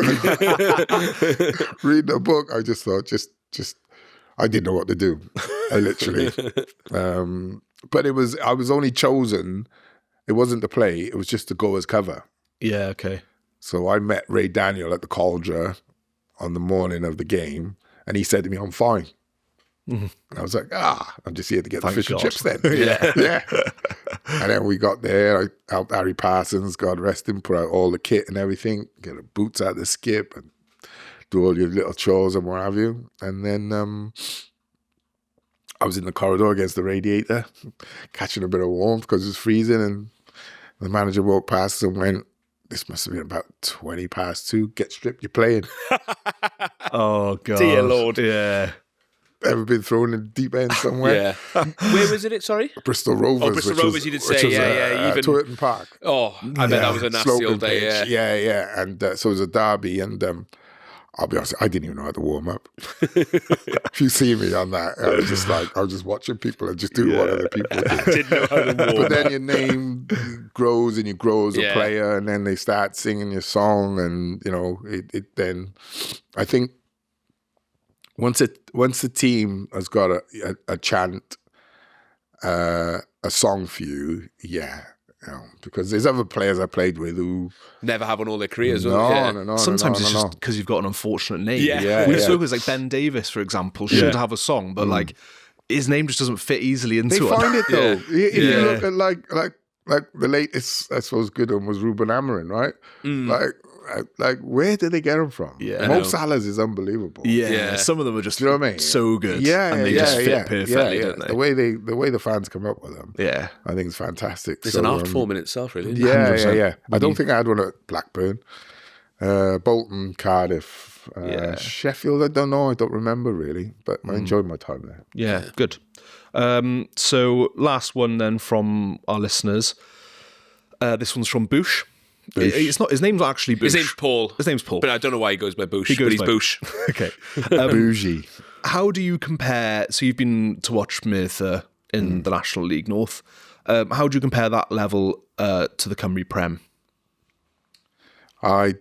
Reading a book, I just thought, I didn't know what to do. I literally. But I was only chosen, it wasn't to play, it was just to go as cover. Yeah, okay. So I met Ray Daniel at the Cauldre on the morning of the game, and he said to me, I'm fine. And I was like, I'm just here to get the fish and chips then. Yeah. And then we got there, I helped Harry Parsons, God rest him, put out all the kit and everything, get the boots out the skip and do all your little chores and what have you. And then I was in the corridor against the radiator, catching a bit of warmth because it was freezing, and The manager walked past and went, this must have been about 20 past 2. Get stripped, you're playing. Oh, God. Dear Lord. Yeah. Ever been thrown in the deep end somewhere? Yeah. Where was it? Sorry? Bristol Rovers. Bristol Rovers, you did say, even Turton Park. Oh, I bet that was a nasty old day. Yeah. And so it was a derby, and I'll be honest, I didn't even know how to warm up. If you see me on that, I was just watching people and just doing what other people do. Didn't know how to warm. But then your name grows and you grow as a player, and then they start singing your song, and it then I think once the team has got a chant, a song for you, because there's other players I played with who never have on all their careers. No. Sometimes it's just because you've got an unfortunate name. Yeah. We've spoken like Ben Davis, for example, should have a song, but like his name just doesn't fit easily into it. They find it though. If you look at like the latest, I suppose, good one was Ruben Amorim, right? Like where did they get him from? Yeah. Mo Salah's is unbelievable. Yeah. Some of them are just Do you know what I mean? so good. Yeah, and they just fit perfectly, don't they? The way the fans come up with them, I think it's fantastic. It's an art form in itself, really. Yeah. I don't think I had one at Blackburn, Bolton, Cardiff, Sheffield. I don't know. I don't remember really, but I enjoyed my time there. Yeah, good. So last one then from our listeners. This one's from Boosh. It's not. His name's not actually Boosh. His name's Paul. But I don't know why he goes by Boosh. He goes but he's Boosh. Okay. Bougie. How do you compare? So you've been to watch Merthyr in the National League North. How do you compare that level to the Cymru Prem? I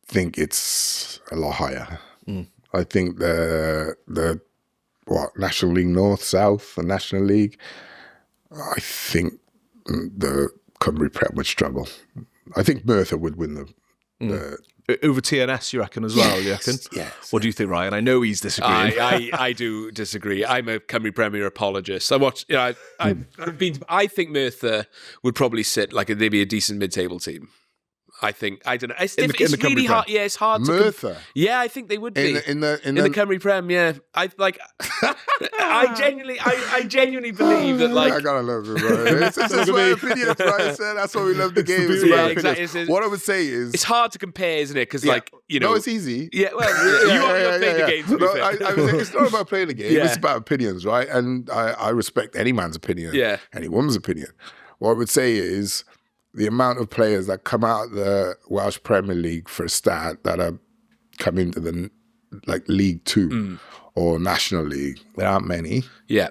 think it's a lot higher. I think the National League North, South, the National League. I think the Cymru Prem would struggle. I think Merthyr would win the over TNS, you reckon, as well? You reckon? Yes. What do you think, Ryan? I know he's disagreeing. I do disagree. I'm a Cymru Premier apologist. I think Merthyr would probably sit like they'd be a decent mid-table team. I don't know. It's really hard. Yeah, it's hard. Merthyr. I think they would be in the Cymru Prem. Yeah, I genuinely believe that. Like, I gotta love it, right? It's just my opinion, right? That's why we love the game. It's my opinion. What I would say is, it's hard to compare, isn't it? Because no, it's easy. Yeah, well, you're playing the game. To be fair. I would say it's not about playing the game. It's about opinions, right? And I respect any man's opinion. Any woman's opinion. What I would say is, the amount of players that come out of the Welsh Premier League for a start that are coming to the League 2 or National League, there aren't many. Yeah.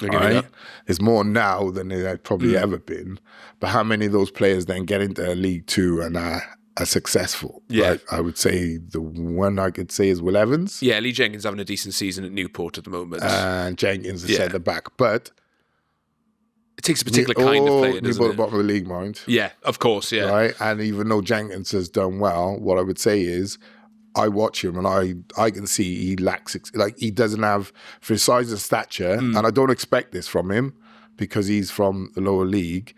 Right? There's more now than there probably ever been. But how many of those players then get into League 2 and are successful? Yeah. Right? I would say the one I could say is Will Evans. Yeah, Lee Jenkins having a decent season at Newport at the moment. And Jenkins is centre back. But it takes a particular kind of player, doesn't it? At the bottom of the league, mind. Yeah, of course, yeah. Right? And even though Jenkins has done well, what I would say is I watch him and I can see he lacks, he doesn't have, for his size and stature, and I don't expect this from him because he's from the lower league,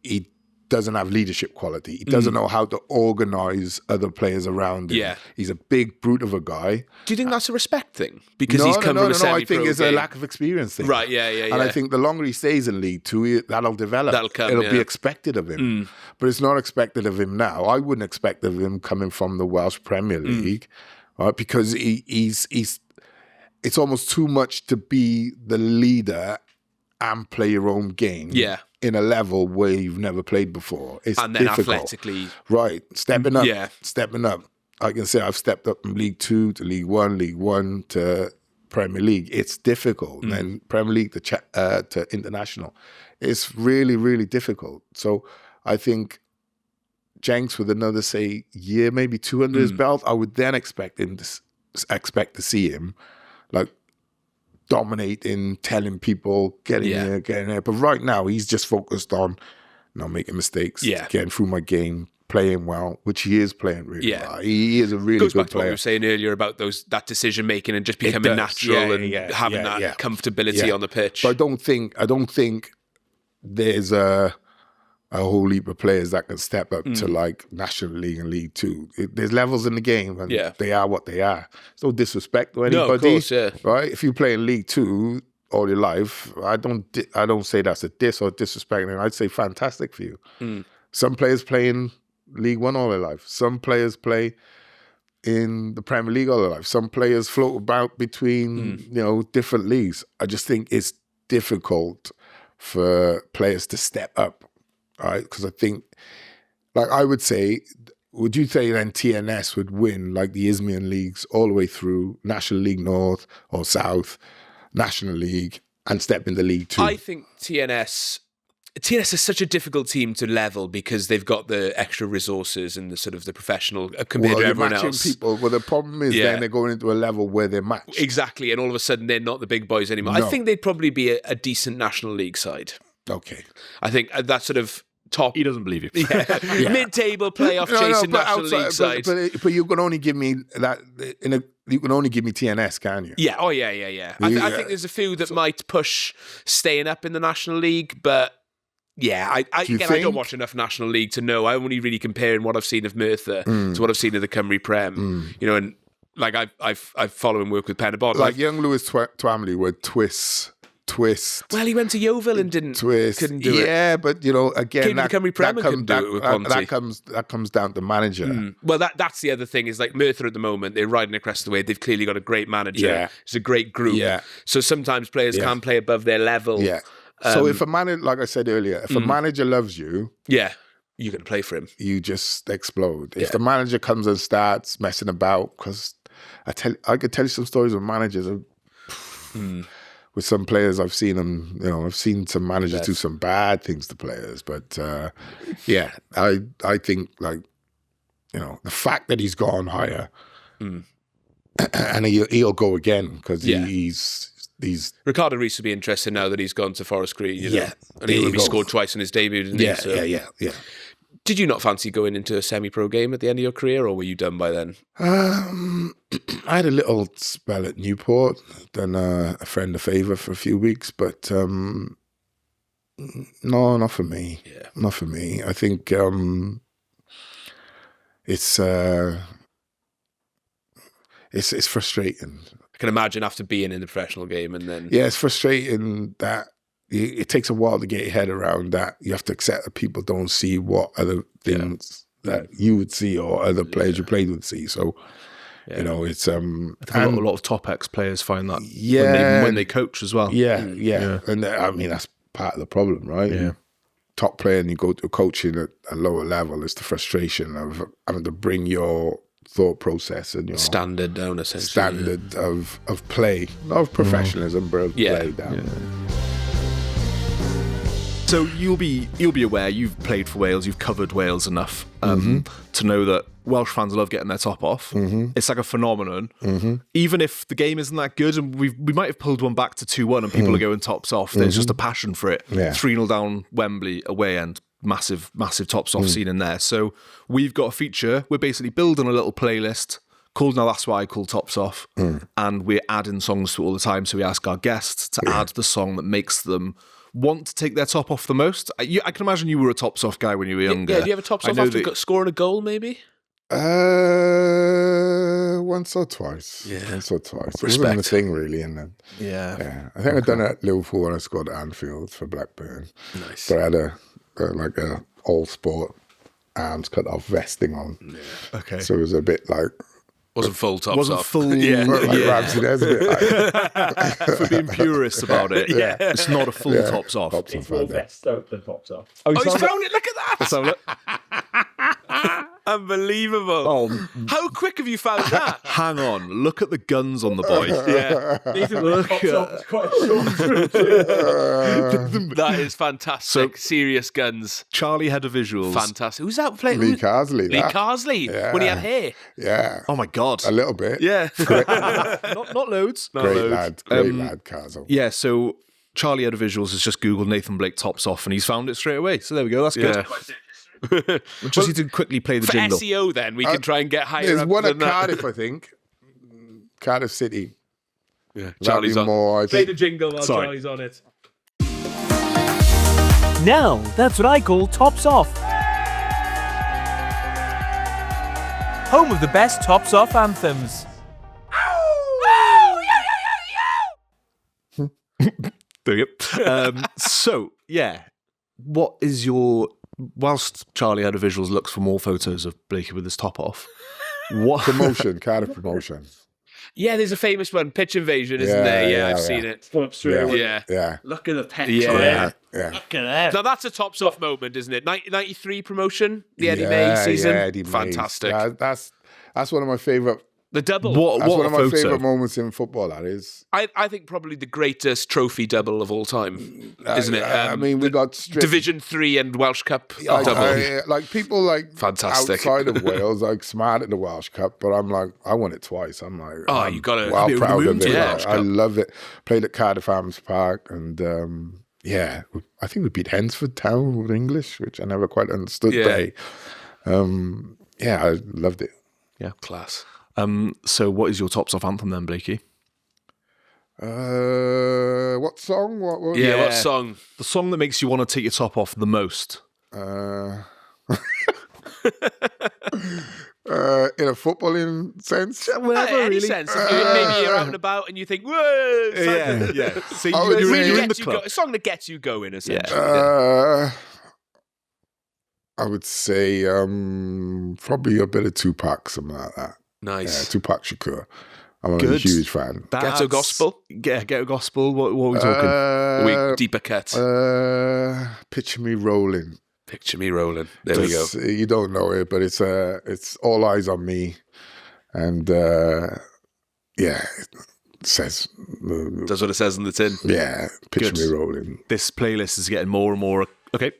he doesn't have leadership quality. He doesn't know how to organise other players around him. Yeah. He's a big brute of a guy. Do you think that's a respect thing? Because he's come from a semi-pro I think it's game. a lack of experience thing. Right, yeah. And I think the longer he stays in League 2, that'll develop. That'll come, It'll be expected of him. But it's not expected of him now. I wouldn't expect of him coming from the Welsh Premier League, right? Because he's it's almost too much to be the leader and play your own game. Yeah. In a level where you've never played before. It's and then difficult. athletically. Right. Stepping up. Yeah. Stepping up. I can say I've stepped up from League 2 to League 1 to Premier League. It's difficult. And then Premier League to international. It's really, really difficult. So I think Jenks with another, say, year, maybe 2 under his belt, I would then expect to see him dominating, telling people, getting there. But right now, he's just focused on not making mistakes, getting through my game, playing well, which he is playing really well. He is a really Goes good back to what player. we were saying earlier about that decision making and just becoming natural and having that comfortability on the pitch. But I don't think there's a whole heap of players that can step up to National League and League 2. There's levels in the game, and they are what they are. It's no disrespect to anybody, of course, right? If you play in League 2, all your life, I don't say that's a diss or disrespecting. I'd say fantastic for you. Some players play in League One all their life. Some players play in the Premier League all their life. Some players float about between different leagues. I just think it's difficult for players to step up, right? Because I think, like I would say, would you say then TNS would win like the Isthmian leagues all the way through National League North or South, National League, and step in the League Two? I think TNS is such a difficult team to level because they've got the extra resources and the sort of the professional compared to everyone else. People. Well, the problem is then they're going into a level where they're matched. Exactly, and all of a sudden they're not the big boys anymore. No. I think they'd probably be a decent National League side. Okay. I think that sort of top... He doesn't believe you. Mid-table playoff chasing National League side. But you can only give me that... You can only give me TNS, can you? Yeah, I think there's a few that might push staying up in the National League, but... Yeah, I don't watch enough National League to know. I'm only really comparing what I've seen of Merthyr to what I've seen of the Cymru Prem. And like I've followed him work with Pen and Bond. Like young Lewis Twamley would twist. Well, he went to Yeovil and couldn't do it. Yeah, but again, Came to the Cymru Prem and couldn't do it with Ponty. That comes down to manager. Well, that's the other thing is like Merthyr at the moment, they're riding across the way. They've clearly got a great manager. Yeah. It's a great group. Yeah. So sometimes players can't play above their level. Yeah. So if a manager, like I said earlier, if a manager loves you, you're going to play for him. You just explode. If the manager comes and starts messing about, because I could tell you some stories of managers with some players. I've seen them. I've seen some managers do some bad things to players. But I think like the fact that he's gone higher, and he'll go again because he's. Ricardo Rees would be interested now that he's gone to Forest Green. And he scored twice in his debut, didn't he? So. Yeah. Did you not fancy going into a semi-pro game at the end of your career, or were you done by then? I had a little spell at Newport, done a friend a favour for a few weeks, but no, not for me. Yeah. Not for me. I think it's frustrating. I can imagine after being in the professional game and then... Yeah, it's frustrating that it takes a while to get your head around that. You have to accept that people don't see what other things that you would see or other players you played would see. So, it's... I think a lot of top X players find that when they coach as well. Yeah. And I mean, that's part of the problem, right? Yeah. Top player and you go to coaching at a lower level, it's the frustration of having to bring your thought process and your standard down, essentially. Standard of play, not of professionalism, but play down. Yeah. So you'll be aware, you've played for Wales, you've covered Wales enough to know that Welsh fans love getting their top off. It's like a phenomenon. Even if the game isn't that good, and we might have pulled one back to 2-1 and people are going tops off, there's just a passion for it. 3-0 down Wembley away end. Massive tops off scene in there. So we've got a feature. We're basically building a little playlist called Now That's Why I Call Tops Off, and we're adding songs to it all the time. So we ask our guests to add the song that makes them want to take their top off the most. I can imagine you were a tops off guy when you were younger. Yeah, do you have a tops off after scoring a goal, maybe? Once or twice. Yeah. Once or twice. Respect. It wasn't a thing really. And then, yeah. I think I'd done it at Liverpool when I scored at Anfield for Blackburn. Nice. So I had a all sport arms cut off vesting on. Yeah. Okay. So it was a bit like... Wasn't full tops wasn't off. Full, Ramsey, there's a bit like... For being purist about it. It's not a full tops off. It's more vest than tops off. Oh, he's found it. Look at that. Let's have a look. Unbelievable. Oh, how quick have you found that? Hang on. Look at the guns on the boy. That is fantastic. Serious guns. Charlie Header Visuals. Fantastic. Who's that playing? Lee Carsley. Lee Carsley. When he had hair. Yeah. Oh my God. A little bit. Yeah. not loads. Great lad, Carsel. Yeah, so Charlie Header Visuals has just Googled Nathan Blake tops off and he's found it straight away. So there we go, that's good. We just need to quickly play the jingle. For SEO then, we can try and get higher There's up one than at Cardiff, I think. Cardiff City. Yeah, Charlie's on. More, Play the jingle while Charlie's on it. Now, that's what I call Tops Off. Home of the best Tops Off anthems. There you go. So, yeah, what is your... Whilst Charlie had a visuals, looks for more photos of Blakey with his top off. What Promotion, Cardiff promotion. Yeah, there's a famous one, pitch invasion, isn't there? Yeah, I've seen it. Come up straight away. Yeah. Yeah. Look at the petrol. Yeah. Yeah. Look at that. Now that's a tops off moment, isn't it? 93 promotion, the Eddie Yeah, May season. yeah, Eddie Mays. Fantastic. Yeah, that's one of my favourite. The double. That's one a of my photo. favourite moments in football. That is. I think probably the greatest trophy double of all time, isn't it? I mean, we got stripped. Division 3 and Welsh Cup Like, double. like people like Fantastic. outside of Wales, like smart at the Welsh Cup, but I'm like, I won it twice. I'm like, Oh, I'm you got to well be proud of removed it. to the Like, Welsh I Cup. love it. Played at Cardiff Arms Park, and yeah, I think we beat Merthyr Town with English, which I never quite understood. Yeah. Yeah, I loved it. Yeah. Class. So what is your tops off anthem then, Blakey? What song? What Yeah, Yeah. what song? The song that makes you want to take your top off the most. in a footballing sense? Whatever, Any really. sense. If maybe you're out and about and you think, whoa. Yeah. So I would you're say- in the club. A song that gets you going, essentially. I would say probably a bit of Tupac, something like that. Yeah, Nice. Tupac Shakur. I'm a Good. huge fan. Ghetto Gospel? Ghetto Gospel. What are we talking? We deeper cut. Picture Me Rolling. Picture me rolling. There we go. You don't know it, but it's All Eyes on Me, and yeah, it says That's what it says in the tin. yeah, Picture Good. Me Rolling. This playlist is getting more and more... Okay.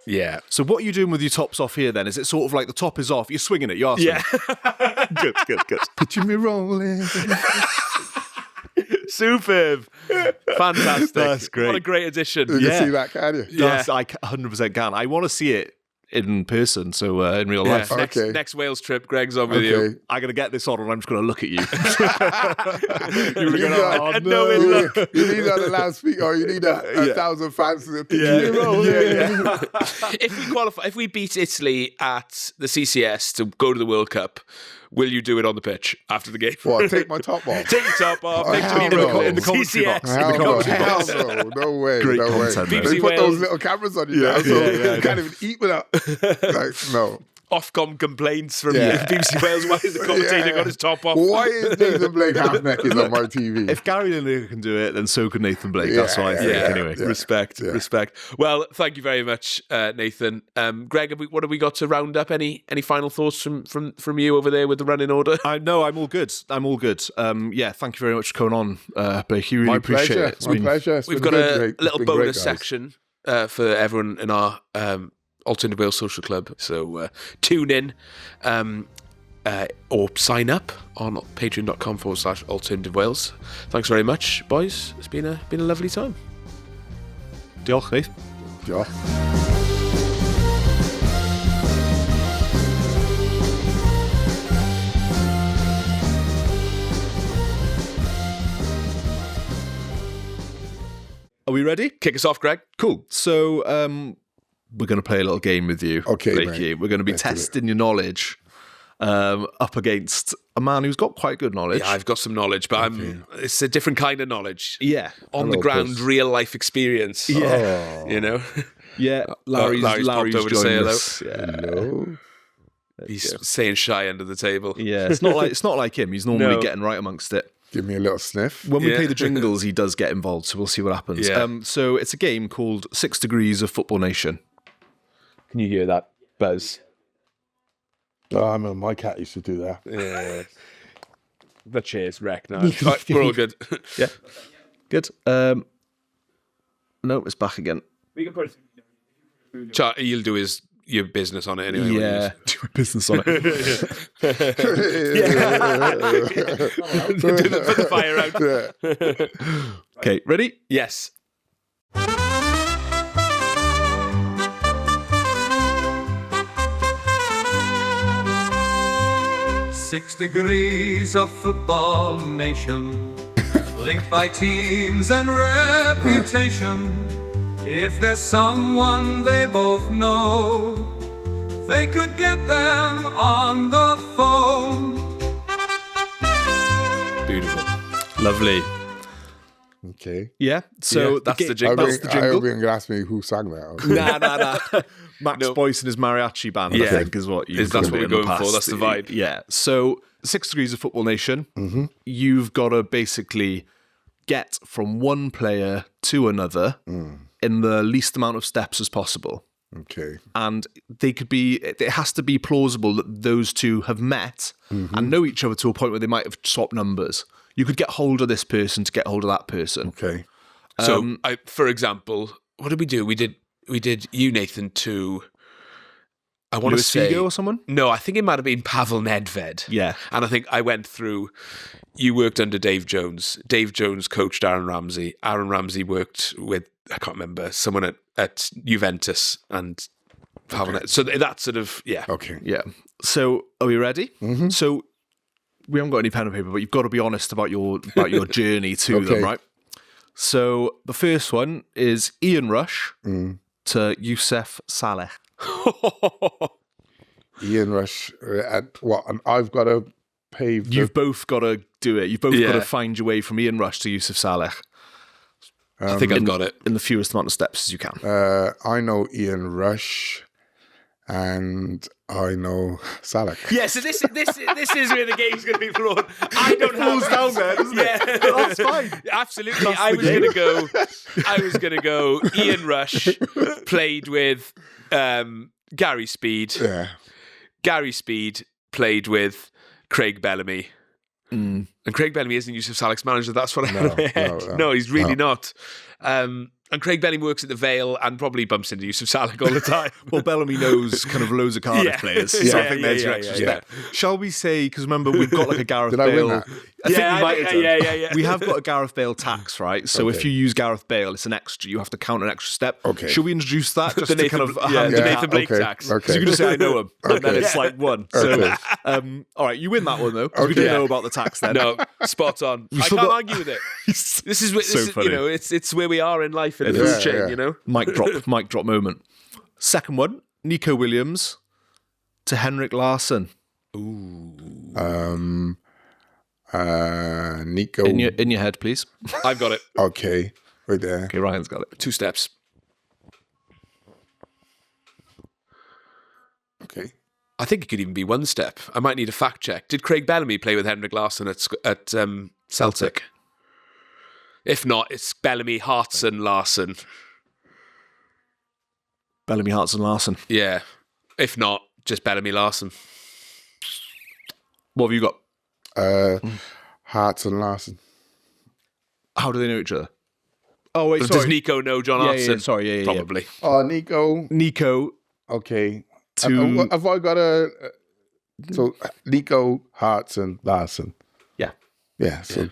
Yeah. So what are you doing with your tops off here then? Is it sort of like the top is off, you're swinging it, you're Yeah. Good. Picture Me Rolling. Superb. Fantastic. That's great. What a great addition. You Yeah. can see that, can you? Yeah. Yes, I 100% can. I want to see it in person, so in real Yeah. life. Okay. Next Wales trip, Greg's on with you. Okay. I'm going to get this on and I'm just going to look at you. You need that- no, it look. You need that on the loudspeaker, or you need a 1,000 fans to picture Me Rolling. If we qualify, if we beat Italy at the CCS to go to the World Cup, will you do it on the pitch after the game? What, take my top off? Take your top off. Oh, Picture hell me no. rolling. In the commentary CCS. box. Hell no, commentary hell box. no way, Great no way. content, They BBC put those Wales. little cameras on you now, so you can't even eat without. Like, no. Ofcom complaints from Yeah. BBC Wales. Why is the commentator got his top off? Why is Nathan Blake half naked on my TV? If Gary Lineker can do it, then so can Nathan Blake. That's what I think, anyway. Respect. Well, thank you very much, Nathan. Greg, what have we got to round up? Any final thoughts from you over there with the running order? No, I'm all good. Yeah, thank you very much for coming on, Blake. You really My appreciate pleasure. it. It's My been- pleasure. It's We've been got good, a Drake. It's little been great, bonus guys. section for everyone in our Alternative Wales Social Club. So tune in or sign up on patreon.com/Alternative Wales. Thanks very much, boys. It's been a lovely time. Diolch, mate. Yeah. Are we ready? Kick us off, Greg. Cool. So we're going to play a little game with you, Okay, Blakey. mate. We're going to be Let's do it. testing your knowledge up against a man who's got quite good knowledge. Yeah, I've got some knowledge, but it's a different kind of knowledge. Yeah. On the Hello, ground, Chris. real life experience. Yeah. You know? Yeah. Larry's popped over to say joined hello. us. Yeah. Hello. He's saying shy under the table. Yeah. It's not like him. He's normally No. getting right amongst it. Give me a little sniff. When we Yeah. play the jingles, he does get involved, so we'll see what happens. Yeah. So it's a game called 6 Degrees of Football Nation. Can you hear that buzz? Oh, I mean, my cat used to do that. Yeah. The chair's wrecked now. Right, we're all good. Yeah. Good. No, it's back again. We can put He'll do your business on it anyway. won't Yeah. Do a business on it. Put the fire out. Okay, ready? Yes. 6 degrees of football nation, linked by teams and reputation. If there's someone they both know, they could get them on the phone. Beautiful. Lovely. Okay. Yeah. So Yeah, that's the jingle. That's the I jingle. hope you're going to ask me who sang that. Nah. Max Boyce and his mariachi band, I Yeah. think, is what you. That's what we're going for. That's the vibe. Yeah. So 6 Degrees of Football Nation. Mm-hmm. You've got to basically get from one player to another in the least amount of steps as possible. Okay. And it has to be plausible that those two have met and know each other to a point where they might have swapped numbers. You could get hold of this person to get hold of that person. Okay. So, for example, what did we do? We did you, Nathan, to... I want to Luis say... Figo or someone? No, I think it might have been Pavel Nedved. Yeah. And I think I went through... You worked under Dave Jones. Dave Jones coached Aaron Ramsey. Aaron Ramsey worked with, I can't remember, someone at Juventus and Pavel Nedved. So that's sort of, yeah. Okay. Yeah. So are we ready? Mm-hmm. So we haven't got any pen and paper, but you've got to be honest about your journey to them, right? So the first one is Ian Rush to Youssef Saleh. Ian Rush, and I've got to pave. You've both got to do it. You've both got to find your way from Ian Rush to Youssef Saleh. I think I've got it. In the fewest amount of steps as you can. I know Ian Rush, and I know Saleh. Yeah, so this is where the game's going to be flawed. I don't have down there, doesn't it? That's fine. Absolutely. I was going to go. Ian Rush played with Gary Speed. Yeah. Gary Speed played with Craig Bellamy. And Craig Bellamy isn't Youssef Saleh's manager. That's what I had in my head. No, he's really not. And Craig Bellamy works at the Vale and probably bumps into Youssef Saleh all the time. Well, Bellamy knows kind of loads of Cardiff players. So I think there's your extra step. Shall we say, because remember, we've got like a Gareth Did I Bale. win that? I think we might have done. Yeah. We have got a Gareth Bale tax, right? So if you use Gareth Bale, it's an extra. You have to count an extra step. Okay. Should we introduce that? Just The to Nathan, kind of the Nathan Blake tax. Okay. So you can just say, I know him. And then Okay. it's like one. So, all right, you win that one, though, because we Okay. didn't know about the tax then. No, spot on. I can't argue with it. This is funny. you know, it's where we are in life in this chain, yeah. you know. Mic drop moment. Second one, Nico Williams to Henrik Larsson. Nico. In your head, please. I've got it. Okay, right there. Okay, Ryan's got it. 2 steps. Okay. I think it could even be 1 step. I might need a fact check. Did Craig Bellamy play with Henrik Larsson at Celtic? If not, it's Bellamy, Hartson, Larsson. Bellamy, Hearts and Larsson. Yeah. If not, just Bellamy, Larsson. What have you got? Hearts and Larson. How do they know each other? Oh, wait, Does sorry. Nico know John Yeah, Hartson? yeah, sorry, yeah. Probably. Oh, Nico. Nico Okay. to... Have I got a... So, Nico, Hearts and Larson. Yeah. Yeah, so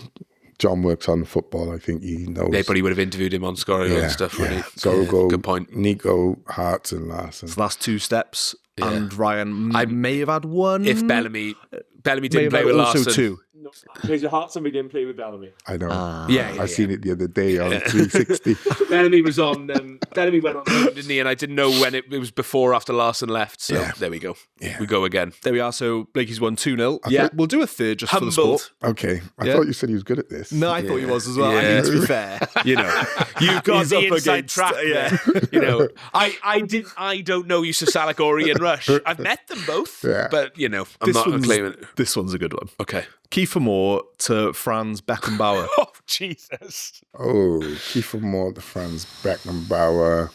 John works on football. I think he knows. They probably would have interviewed him on Scorio and stuff, wouldn't he? So we'll go Good point. Nico, Hearts and Larson. So that's 2 steps. And Ryan may have had 1. If Bellamy may didn't have play had with also Larsson. 2. No, because your heart somebody didn't play with Bellamy. I know. Yeah. I seen it the other day on 360. Bellamy was on. Bellamy went on, didn't he? And I didn't know when it was before or after Larsson left. So there we go. Yeah. We go again. There we are. So Blakey's won 2-0. Yeah. We'll do a third just for the Humbled. sport. Okay. I Yeah. thought you said he was good at this. No, I thought he was as well. I Yeah. mean, to be fair, you know, You've got he's the up inside against- track yeah. there. You know, I don't know Youssef Saleh or Ian Rush. I've met them both, but you know, I'm not claiming it. This one's a good one. Okay. Kiefer Moore to Franz Beckenbauer. Oh Jesus! Oh, Kiefer Moore, the Franz Beckenbauer.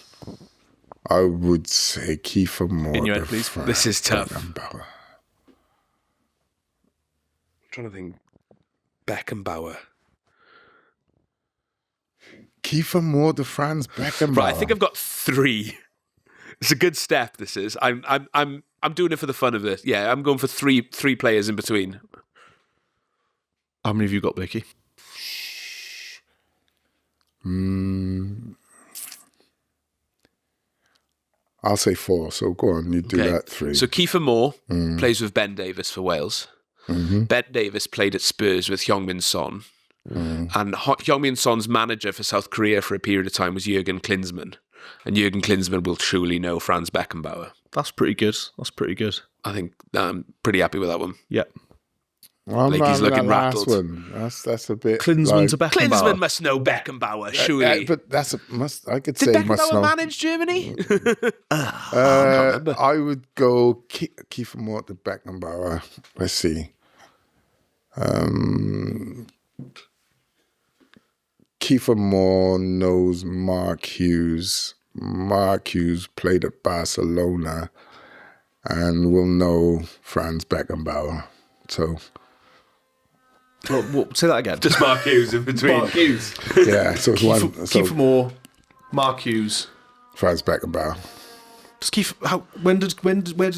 I would say Kiefer Moore. In your head, the please. Franz This is tough. Beckenbauer. I'm trying to think. Beckenbauer. Kiefer Moore, the Franz Beckenbauer. Right, I think I've got 3. It's a good step. This is. I'm doing it for the fun of this. Yeah, I'm going for three players in between. How many have you got, Blakey? I'll say 4. So go on, you do that 3. So Kiefer Moore plays with Ben Davies for Wales. Ben Davies played at Spurs with Heung-min Son. And Heung-min Son's manager for South Korea for a period of time was Jurgen Klinsmann. And Jurgen Klinsmann will truly know Franz Beckenbauer. That's pretty good. That's pretty good. I think I'm pretty happy with that one. Yep. I'm Like he's having looking that last rattled. one. That's a bit. Klinsmann like, to Beckenbauer. Klinsmann must know Beckenbauer, surely. but that's a must. I could Did say must Beckenbauer know. manage Germany? I would go Kiefer Moore to Beckenbauer. Let's see. Kiefer Moore knows Mark Hughes. Mark Hughes played at Barcelona and will know Franz Beckenbauer. So, What, say that again. Just Mark Hughes in between. Mark Hughes. yeah, so it's one. So Kiefer Moore, Mark Hughes. Franz Beckenbauer. Does Kiefer? Where does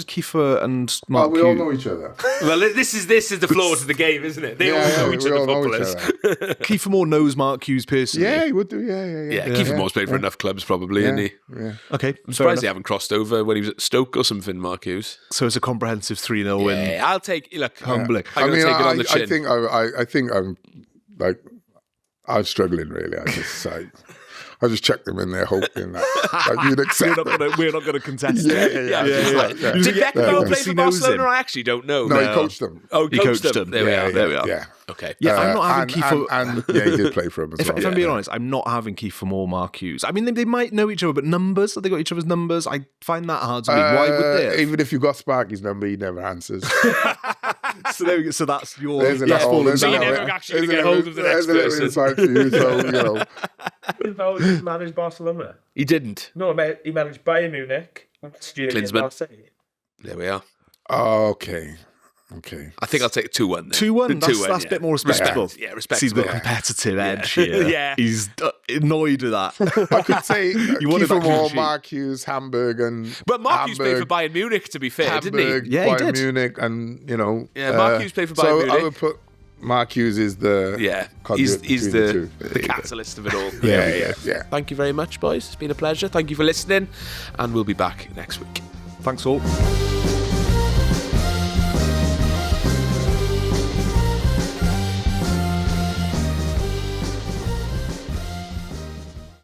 Kiefer and Mark? Oh, we all know each other. Well, this is the flaw to the game, isn't it? They all know each we other, all know footballers. other. Kiefer Moore knows Mark Hughes personally. Yeah, he would do. Yeah. Yeah, Kiefer Moore's played for enough clubs, probably, isn't he? Yeah. Okay. I'm surprised they haven't crossed over when he was at Stoke or something, Mark Hughes. So it's a comprehensive 3-0 win. Yeah, I'll take. Look, Humbling. I'm going to take it on the chin. I think I'm like I'm struggling really. I just chucked them in there hoping that you'd accept it. We're not going to contest Yeah. Did Beckenbauer play for knows Barcelona? him. I actually don't know. No, he coached them. Oh, He coached them. There we are. There we are. Yeah. Okay. Yeah, I'm not having Kiefer. And yeah, he did play for him as well. If I'm being honest, I'm not having Kiefer Moore, Mark Hughes. I mean, they might know each other, but numbers, have they got each other's numbers? I find that hard to believe. Why would they? Even if you got Sparky's number, he never ansers. So there we go. So that's your. There's a yes, little- fallen there's a So you're down. little- never actually there's going to a get hold little- of the next there's a little person. insight for you, so you know. Klinsmann managed Barcelona. He didn't. No, he managed Bayern Munich. Klinsmann. Marseille. There we are. Okay. I think I'll take 2-1 then. 2-1. That's yeah. a bit more respectable. Yeah, Sees respectable. the competitive edge here. Yeah. He's annoyed with that. I could say wanted that Kiefer Moore, clean sheet. Mark Hughes, Hamburg, and But Mark Hughes played for Bayern Munich, to be fair, didn't he? Hamburg, Yeah, he Bayern did. Munich, and you know. Yeah, Mark Hughes played for Bayern so Munich. I would put Mark Hughes is the Yeah, conduit he's between the two. catalyst of it all. Yeah. Thank you very much, boys. It's been a pleasure. Thank you for listening, and we'll be back next week. Thanks all.